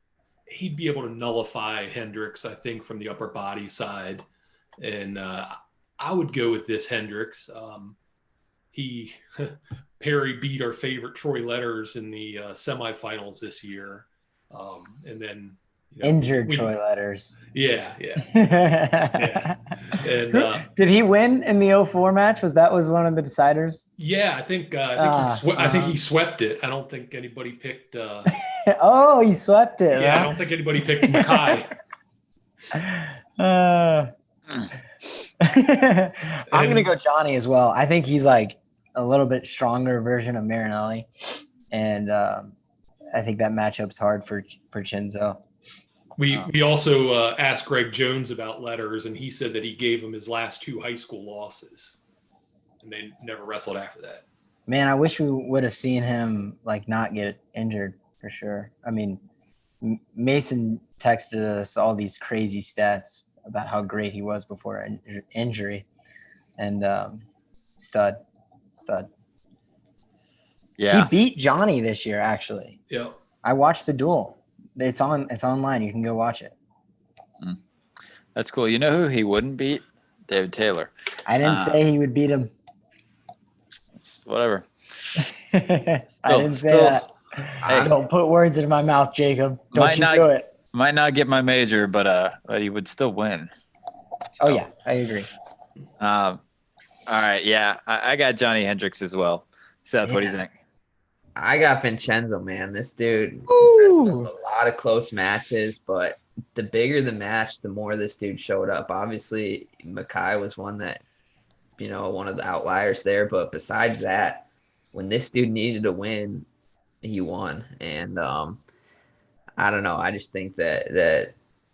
be able to nullify Hendricks, I think, from the upper body side. And I would go with this Hendricks. Perry beat our favorite Troy Letters in the semifinals this year. And then injured Troy Letters. Yeah. Yeah. And did he win in the 2004 match? Was one of the deciders? Yeah, I think he swept it. I don't think anybody picked. Oh, he swept it. Yeah, huh? I don't think anybody picked Mackay. I'm gonna go Johnny as well. I think he's like a little bit stronger version of Marinelli, and I think that matchup's hard for Chenzo. We also asked Greg Jones about Letters, and he said that he gave him his last 2 high school losses, and they never wrestled after that. Man, I wish we would have seen him like not get injured for sure. I mean, Mason texted us all these crazy stats about how great he was before injury, and stud. Yeah. He beat Johnny this year. Actually, Yeah. I watched the duel. It's online. You can go watch it. That's cool. You know who he wouldn't beat? David Taylor. I didn't say he would beat him. It's whatever. I didn't say that. Hey, don't put words in my mouth, Jacob. Don't do it. Might not get my major, but he would still win. So, oh yeah, I agree. All right, yeah, I got Johnny Hendricks as well. Seth, what do you think? I got Vincenzo, man. This dude wrestled a lot of close matches, but the bigger the match, the more this dude showed up. Obviously, Mackay was one that, one of the outliers there. But besides that, when this dude needed to win, he won. And I don't know. I just think that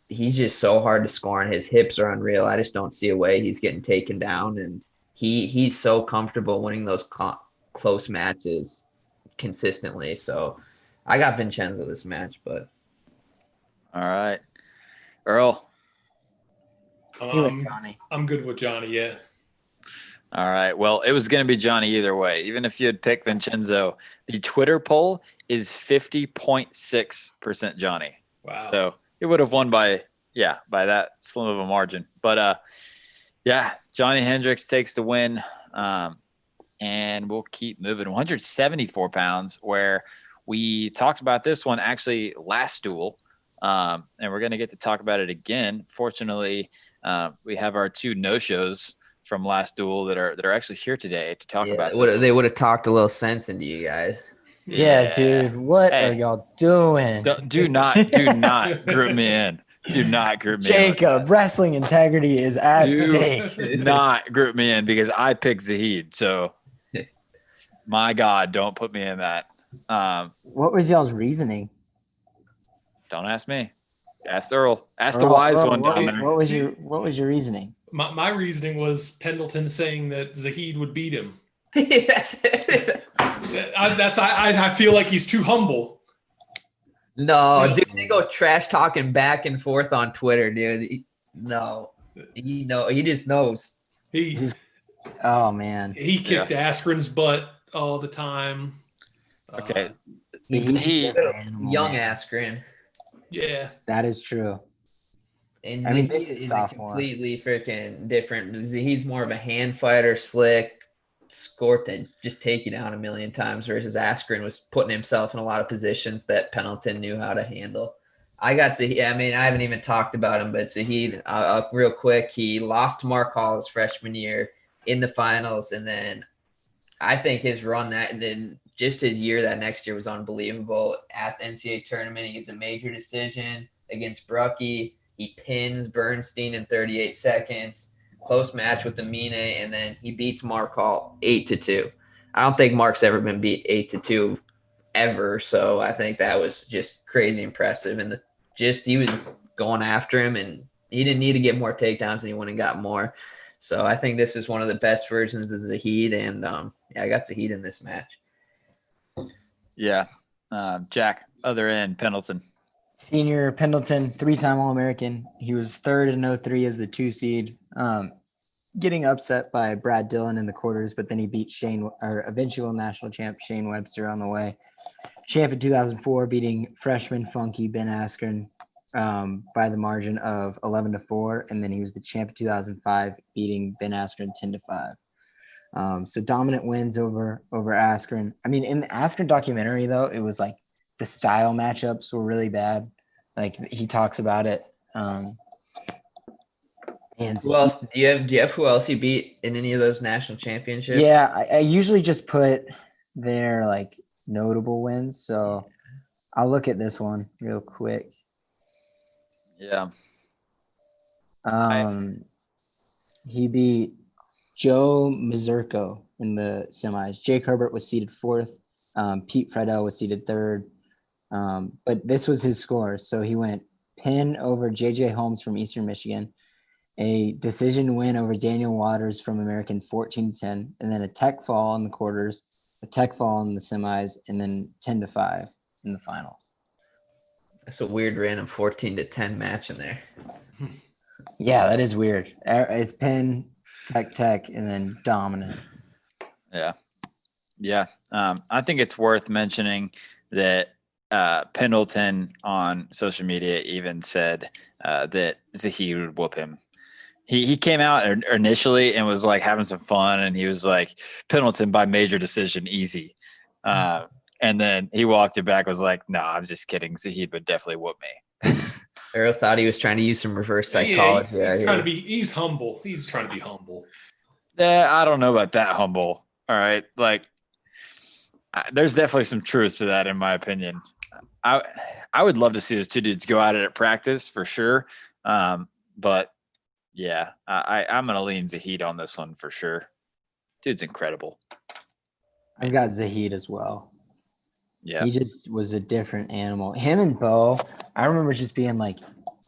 he's just so hard to score, and his hips are unreal. I just don't see a way he's getting taken down. And he's so comfortable winning those close matches consistently. So I got Vincenzo this match, but all right, Earl. I'm good with Johnny. Yeah. All right. Well, it was going to be Johnny either way. Even if you had picked Vincenzo, the Twitter poll is 50.6% Johnny. Wow. So it would have won by that slim of a margin. But Johnny Hendricks takes the win. And we'll keep moving. 174 pounds, where we talked about this one actually last duel. And we're going to get to talk about it again. Fortunately, we have our two no-shows from last duel that are actually here today to talk about this. They would have talked a little sense into you guys. Yeah, dude. What are y'all doing? Do not group me in. Do not group me in. Jacob, wrestling integrity is at stake. Do not group me in because I picked Zahid. So, my God, don't put me in that. What was y'all's reasoning? Don't ask me. Ask Earl. Ask the wise one down there. What was your reasoning? My reasoning was Pendleton saying that Zahid would beat him. I feel like he's too humble. No, dude, they go trash talking back and forth on Twitter, dude. He just knows. Oh man, he kicked Askren's butt all the time. Okay, young Askren. Yeah, that is true. And this is completely freaking different. He's more of a hand fighter, slick, scored and just take you down a million times, versus Askren was putting himself in a lot of positions that Pendleton knew how to handle. I got Zahid. I mean, I haven't even talked about him, but Zahid, real quick, he lost to Mark Hall his freshman year in the finals, and then I think his run then just his year that next year was unbelievable. At the NCAA tournament, he gets a major decision against Brucky. He pins Bernstein in 38 seconds. Close match with Amine, and then he beats Mark Hall 8-2. I don't think Mark's ever been beat 8-2 ever, so I think that was just crazy impressive. And he was going after him, and he didn't need to get more takedowns, and he went and got more. So I think this is one of the best versions of Zahid, and I got Zahid in this match. Yeah, Jack, other end, Pendleton. Senior Pendleton, 3-time All-American. He was third in 03 as the 2 seed, getting upset by Brad Dillon in the quarters, but then he beat eventual national champ Shane Webster on the way. Champ in 2004, beating freshman funky Ben Askren by the margin of 11-4, and then he was the champ in 2005, beating Ben Askren 10-5. So dominant wins over Askren. I mean, in the Askren documentary, though, it was like the style matchups were really bad. Like he talks about it. And who else? Do you have who else he beat in any of those national championships? Yeah, I usually just put their like notable wins. So I'll look at this one real quick. Yeah. He beat Joe Mazurko in the semis. Jake Herbert was seeded 4th. Pete Fredell was seeded 3rd. But this was his score. So he went pin over JJ Holmes from Eastern Michigan, a decision win over Daniel Waters from American 14-10, and then a tech fall in the quarters a tech fall in the semis, and then 10-5 in the finals. That's a weird random 14-10 match in there. Yeah, that is weird. It's Penn, Tech, and then dominant. Yeah. Yeah. I think it's worth mentioning that Pendleton on social media even said that Zahid would whoop him. He came out initially and was like having some fun, and he was like, Pendleton by major decision, easy. And then he walked it back, was like, no, I'm just kidding. Zahid would definitely whoop me. Earl thought he was trying to use some reverse psychology. Yeah, he's trying to be. He's humble. He's trying to be humble. Yeah, I don't know about that humble. All right, like there's definitely some truth to that, in my opinion. I would love to see those two dudes go at it at practice for sure. But yeah, I'm gonna lean Zahid on this one for sure. Dude's incredible. I've got Zahid as well. Yeah, He just was a different animal. Him and Bo, I remember just being like,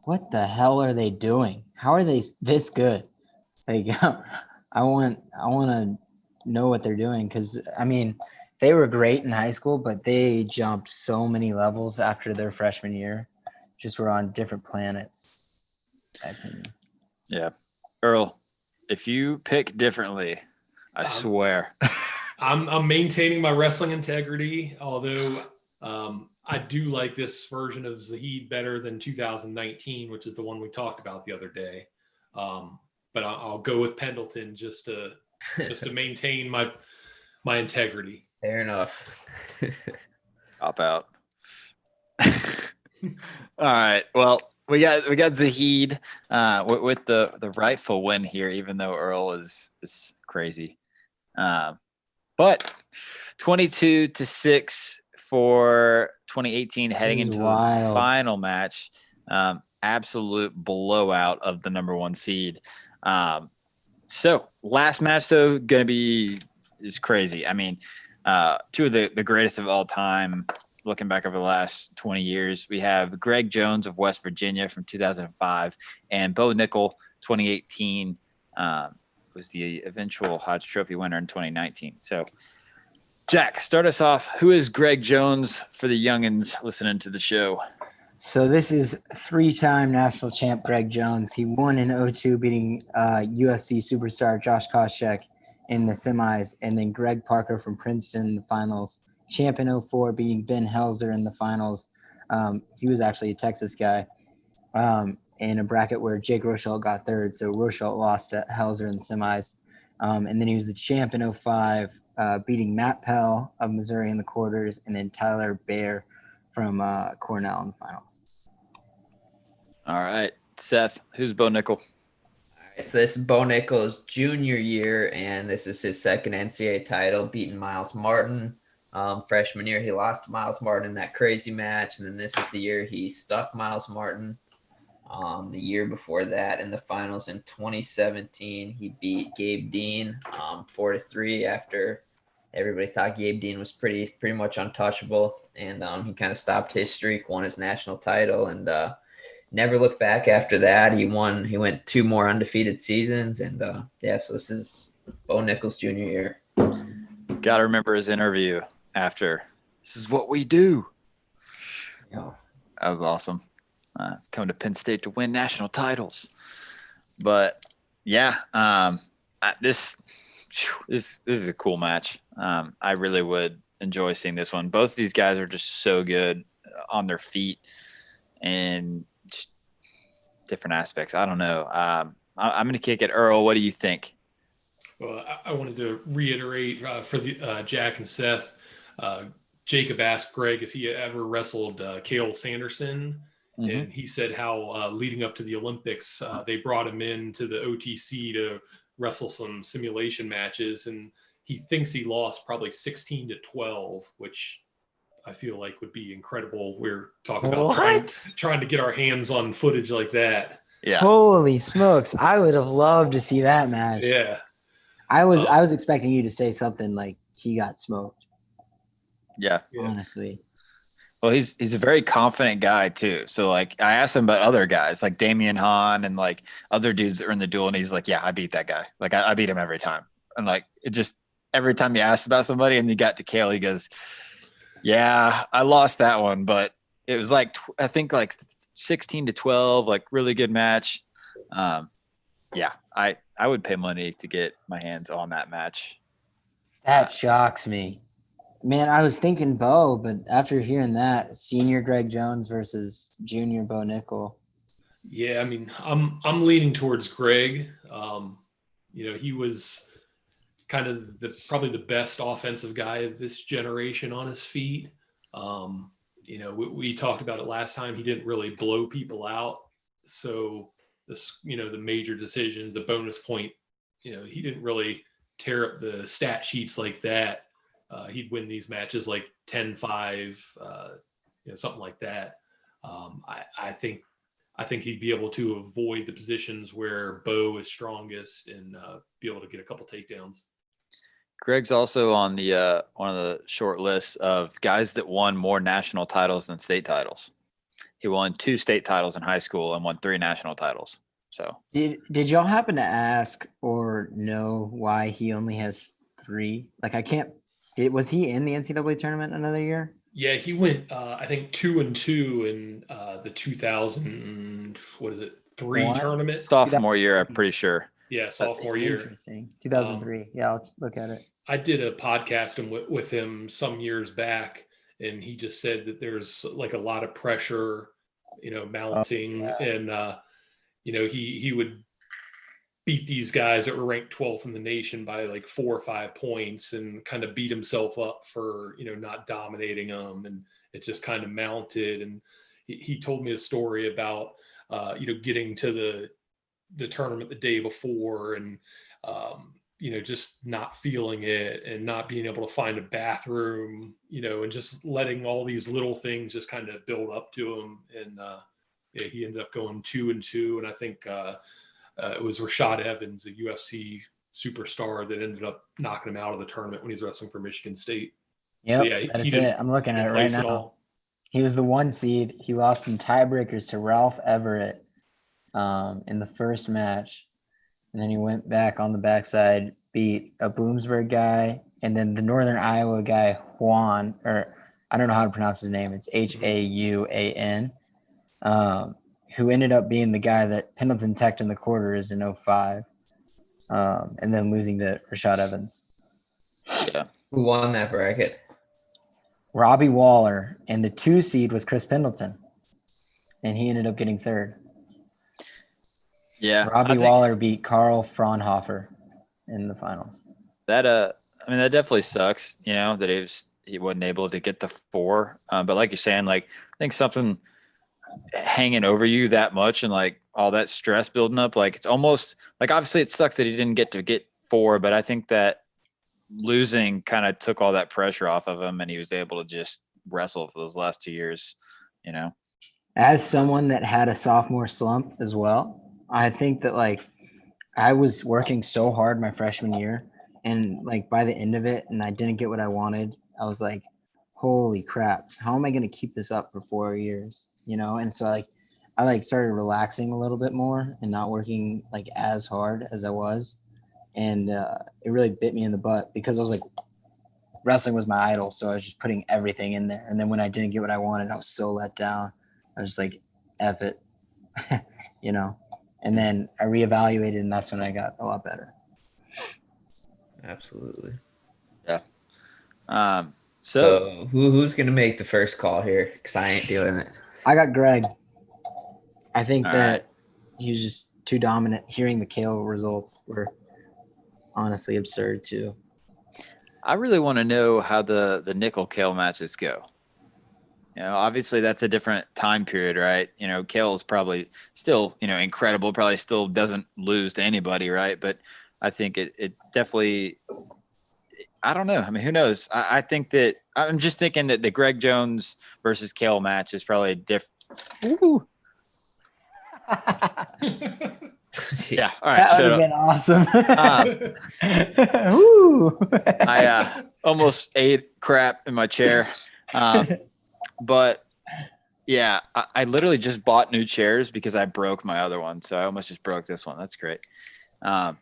what the hell are they doing? How are they this good? Like, I want to know what they're doing, because, I mean, they were great in high school, but they jumped so many levels after their freshman year. Just were on different planets, in my opinion. yeah. Earl, if you pick differently, I swear. I'm maintaining my wrestling integrity, although I do like this version of Zahid better than 2019, which is the one we talked about the other day. But I'll go with Pendleton just to maintain my integrity. Fair enough. Cop out. All right. Well, we got Zahid with the rightful win here, even though Earl is crazy. But 22-6 for 2018 heading into the final match. Absolute blowout of the number one seed. So last match though is crazy. I mean, two of the greatest of all time. Looking back over the last 20 years, we have Greg Jones of West Virginia from 2005 and Bo Nickel, 2018. Was the eventual Hodge Trophy winner in 2019. So, Jack, start us off. Who is Greg Jones for the youngins listening to the show? So this is three-time national champ Greg Jones. He won in 2002, beating UFC superstar Josh Koscheck in the semis, and then Greg Parker from Princeton in the finals. Champ in 2004, beating Ben Helzer in the finals. He was actually a Texas guy. In a bracket where Jake Rochelle got third. So Rochelle lost to Helzer in the semis. And then he was the champ in 2005, beating Matt Pell of Missouri in the quarters, and then Tyler Baer from Cornell in the finals. All right. Seth, who's Bo Nickel? All right, so this is Bo Nickel's junior year, and this is his second NCAA title, beating Miles Martin. Freshman year, he lost to Miles Martin in that crazy match, and then this is the year he stuck Miles Martin. The year before that, in the finals in 2017, he beat Gabe Dean 4-3 after everybody thought Gabe Dean was pretty much untouchable, and he kind of stopped his streak, won his national title, and never looked back after that. He went two more undefeated seasons, and so this is Bo Nickel's junior year. Got to remember his interview after. This is what we do. Yeah. That was awesome. Come to Penn State to win national titles. But yeah, this is a cool match. I really would enjoy seeing this one. Both of these guys are just so good on their feet and just different aspects. I don't know. I'm going to kick it. Earl, what do you think? Well, I wanted to reiterate for the Jack and Seth. Jacob asked Greg if he ever wrestled Cale Sanderson. Mm-hmm. And he said how leading up to the Olympics, they brought him in to the OTC to wrestle some simulation matches. And he thinks he lost probably 16-12, which I feel like would be incredible. We're talking about trying to get our hands on footage like that. Yeah. Holy smokes. I would have loved to see that match. Yeah. I was expecting you to say something like he got smoked. Yeah. Honestly. Well, he's a very confident guy too. So like I asked him about other guys like Damian Hahn and like other dudes that are in the duel, and he's like, yeah, I beat that guy. Like I beat him every time. And like it just every time you asked about somebody and you got to Kale, he goes, yeah, I lost that one, but it was like, I think like 16-12, like really good match. Yeah, I would pay money to get my hands on that match. That shocks me. Man, I was thinking Bo, but after hearing that, senior Greg Jones versus junior Bo Nickel. Yeah, I mean, I'm leaning towards Greg. He was kind of probably the best offensive guy of this generation on his feet. We talked about it last time. He didn't really blow people out. So the major decisions, the bonus point, he didn't really tear up the stat sheets like that. He'd win these matches like 10-5, something like that. I think he'd be able to avoid the positions where Bo is strongest and be able to get a couple takedowns. Greg's also on the one of the short lists of guys that won more national titles than state titles. He won 2 state titles in high school and won 3 national titles. So did y'all happen to ask or know why he only has 3? Like was he in the NCAA tournament another year? Yeah, he went I think 2-2 in the 2003 tournament. Sophomore year, I'm pretty sure. Yeah, sophomore year. Interesting. 2003. Yeah, let's look at it. I did a podcast with him some years back, and he just said that there's like a lot of pressure, mounting, and he would beat these guys that were ranked 12th in the nation by like 4 or 5 points, and kind of beat himself up for not dominating them, and it just kind of mounted. And he told me a story about getting to the tournament the day before, and just not feeling it and not being able to find a bathroom, and just letting all these little things just kind of build up to him. And he ended up going 2-2. And I think it was Rashad Evans, a UFC superstar, that ended up knocking him out of the tournament when he's wrestling for Michigan State. Yep, so yeah, that's it. I'm looking at it right now. He was the 1 seed. He lost some tiebreakers to Ralph Everett in the first match. And then he went back on the backside, beat a Bloomsburg guy, and then the Northern Iowa guy, Juan, or I don't know how to pronounce his name. It's Hauan, who ended up being the guy that Pendleton teched in the quarters in 05, and then losing to Rashad Evans. Yeah. Who won that bracket? Robbie Waller, and the 2 seed was Chris Pendleton, and he ended up getting 3rd. Yeah, Robbie Waller beat Carl Fraunhofer in the finals. That that definitely sucks. That he wasn't able to get the 4. But like you're saying, like I think something hanging over you that much and like all that stress building up, like it's almost like obviously it sucks that he didn't get to get 4, but I think that losing kind of took all that pressure off of him, and he was able to just wrestle for those last 2 years. As someone that had a sophomore slump as well, I think that like I was working so hard my freshman year, and like by the end of it, and I didn't get what I wanted, I was like, holy crap, how am I going to keep this up for 4 years? And so I started relaxing a little bit more and not working like as hard as I was. And it really bit me in the butt because I was like, wrestling was my idol. So I was just putting everything in there. And then when I didn't get what I wanted, I was so let down. I was just like, F it, And then I reevaluated, and that's when I got a lot better. Absolutely. Yeah. So who's going to make the first call here? Because I ain't doing it. I got Greg. I think that he was just too dominant. Hearing the Kale results were honestly absurd too. I really want to know how the nickel Kale matches go. Obviously that's a different time period, right? Kale's probably still, incredible, probably still doesn't lose to anybody, right? But I think it definitely, I don't know. I mean, who knows? I think that I'm just thinking that the Greg Jones versus Kale match is probably a different. Yeah. All right. That would have been awesome. I almost ate crap in my chair. But yeah, I literally just bought new chairs because I broke my other one. So I almost just broke this one. That's great. But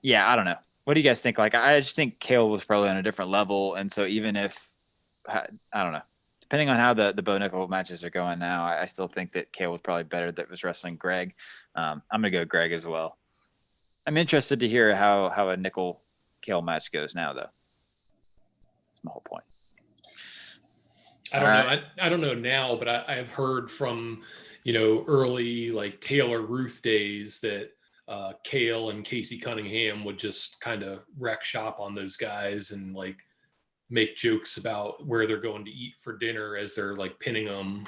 yeah, I don't know. what do you guys think? Like, I just think Kale was probably on a different level. And so even if, I don't know, depending on how the Bo Nickel matches are going now, I still think that Kale was probably better that was wrestling Greg. I'm going to go Greg as well. I'm interested to hear how a Nickel Kale match goes now, though. That's my whole point. I don't know. I don't know now, but I have heard from, early like Taylor Ruth days that Kale and Casey Cunningham would just kind of wreck shop on those guys and like make jokes about where they're going to eat for dinner as they're like pinning them,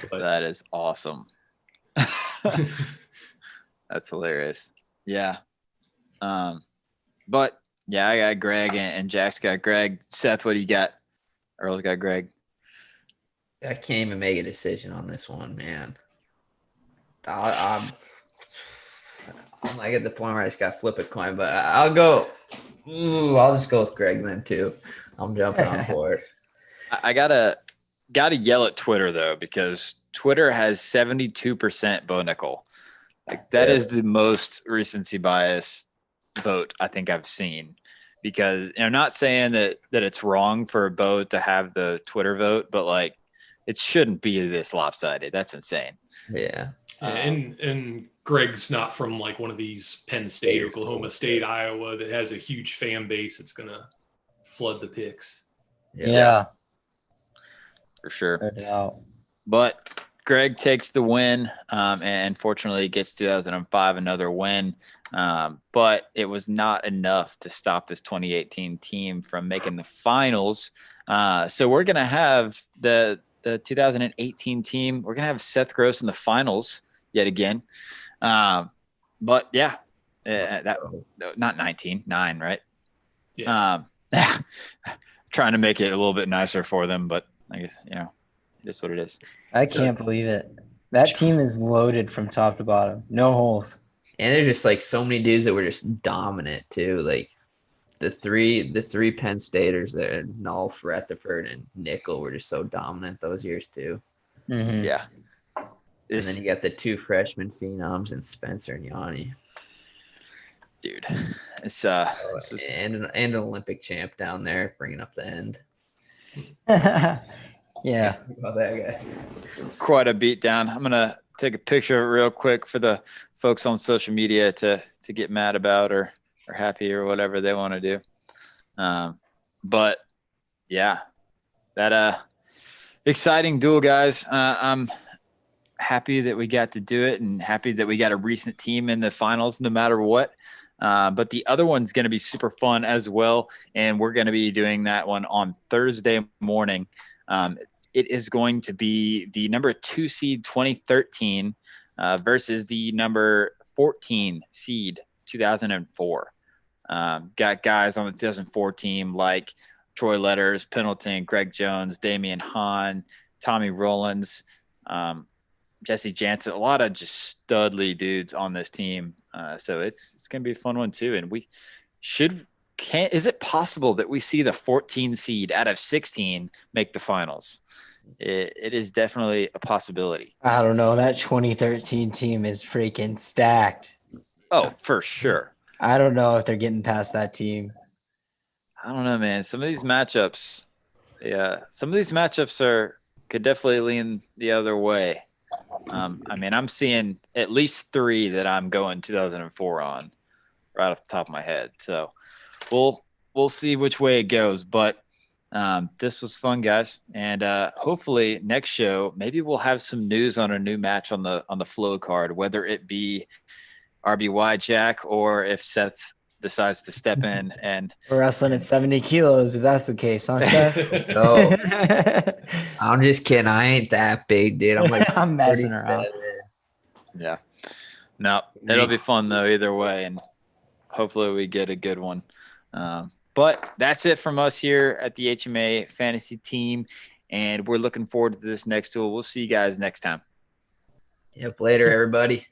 But that is awesome. That's hilarious. Yeah. But yeah, I got Greg and Jack's got Greg. Seth, what do you got? Earl's got Greg. I can't even make a decision on this one, man. I'm like at the point where I just got to flip a coin, but I'll go. I'll just go with Greg then too. I'm jumping on board. I gotta yell at Twitter though, because Twitter has 72% Bo Nickel. Like that is the most recency bias vote I think I've seen. Because I'm not saying that it's wrong for Bo to have the Twitter vote, but like it shouldn't be this lopsided. That's insane. Yeah. And Greg's not from like one of these Penn State, Oklahoma State, Iowa that has a huge fan base. It's gonna flood the picks. Yeah. For sure. No doubt. But Greg takes the win, and fortunately gets 2005 another win. But it was not enough to stop this 2018 team from making the finals. So we're gonna have the 2018 team. We're gonna have Seth Gross in the finals yet again. But yeah, that not 19, 9, right? Yeah. Trying to make it a little bit nicer for them, but I guess it is what it is. I can't believe it. That team is loaded from top to bottom. No holes. And there's just like so many dudes that were just dominant too. Like the three Penn Staters there, Nolf, Rutherford, and Nickel were just so dominant those years too. Mm-hmm. Yeah. And then you got the two freshman phenoms and Spencer and Yanni. Dude, it's and an Olympic champ down there bringing up the end. Yeah. About that guy. Quite a beat down. I'm gonna take a picture of it real quick for the folks on social media to get mad about or happy or whatever they want to do. But yeah, that exciting duel, guys. I'm happy that we got to do it and happy that we got a recent team in the finals no matter what. But the other one's going to be super fun as well. And we're going to be doing that one on Thursday morning. It is going to be the number 2 seed 2013 versus the number 14 seed 2004. Got guys on the 2004 team like Troy Letters, Pendleton, Greg Jones, Damian Hahn, Tommy Rollins, Jesse Jansen, a lot of just studly dudes on this team. So it's going to be a fun one too. And we is it possible that we see the 14 seed out of 16 make the finals? It is definitely a possibility. I don't know. That 2013 team is freaking stacked. Oh, for sure. I don't know if they're getting past that team. I don't know, man. Some of these matchups could definitely lean the other way. I'm seeing at least 3 that I'm going 2004 on right off the top of my head. So we'll see which way it goes, but this was fun, guys. And hopefully next show, maybe we'll have some news on a new match on the flow card, whether it be RBY Jack or if Seth decides to step in and we're wrestling at 70 kilos if that's the case, huh, Seth? No. I'm just kidding. I ain't that big, dude. I'm like I'm messing around. Yeah. No, it'll be fun though either way, and hopefully we get a good one. But that's it from us here at the HMA Fantasy team, and we're looking forward to this next duel. We'll see you guys next time. Yep, later, everybody.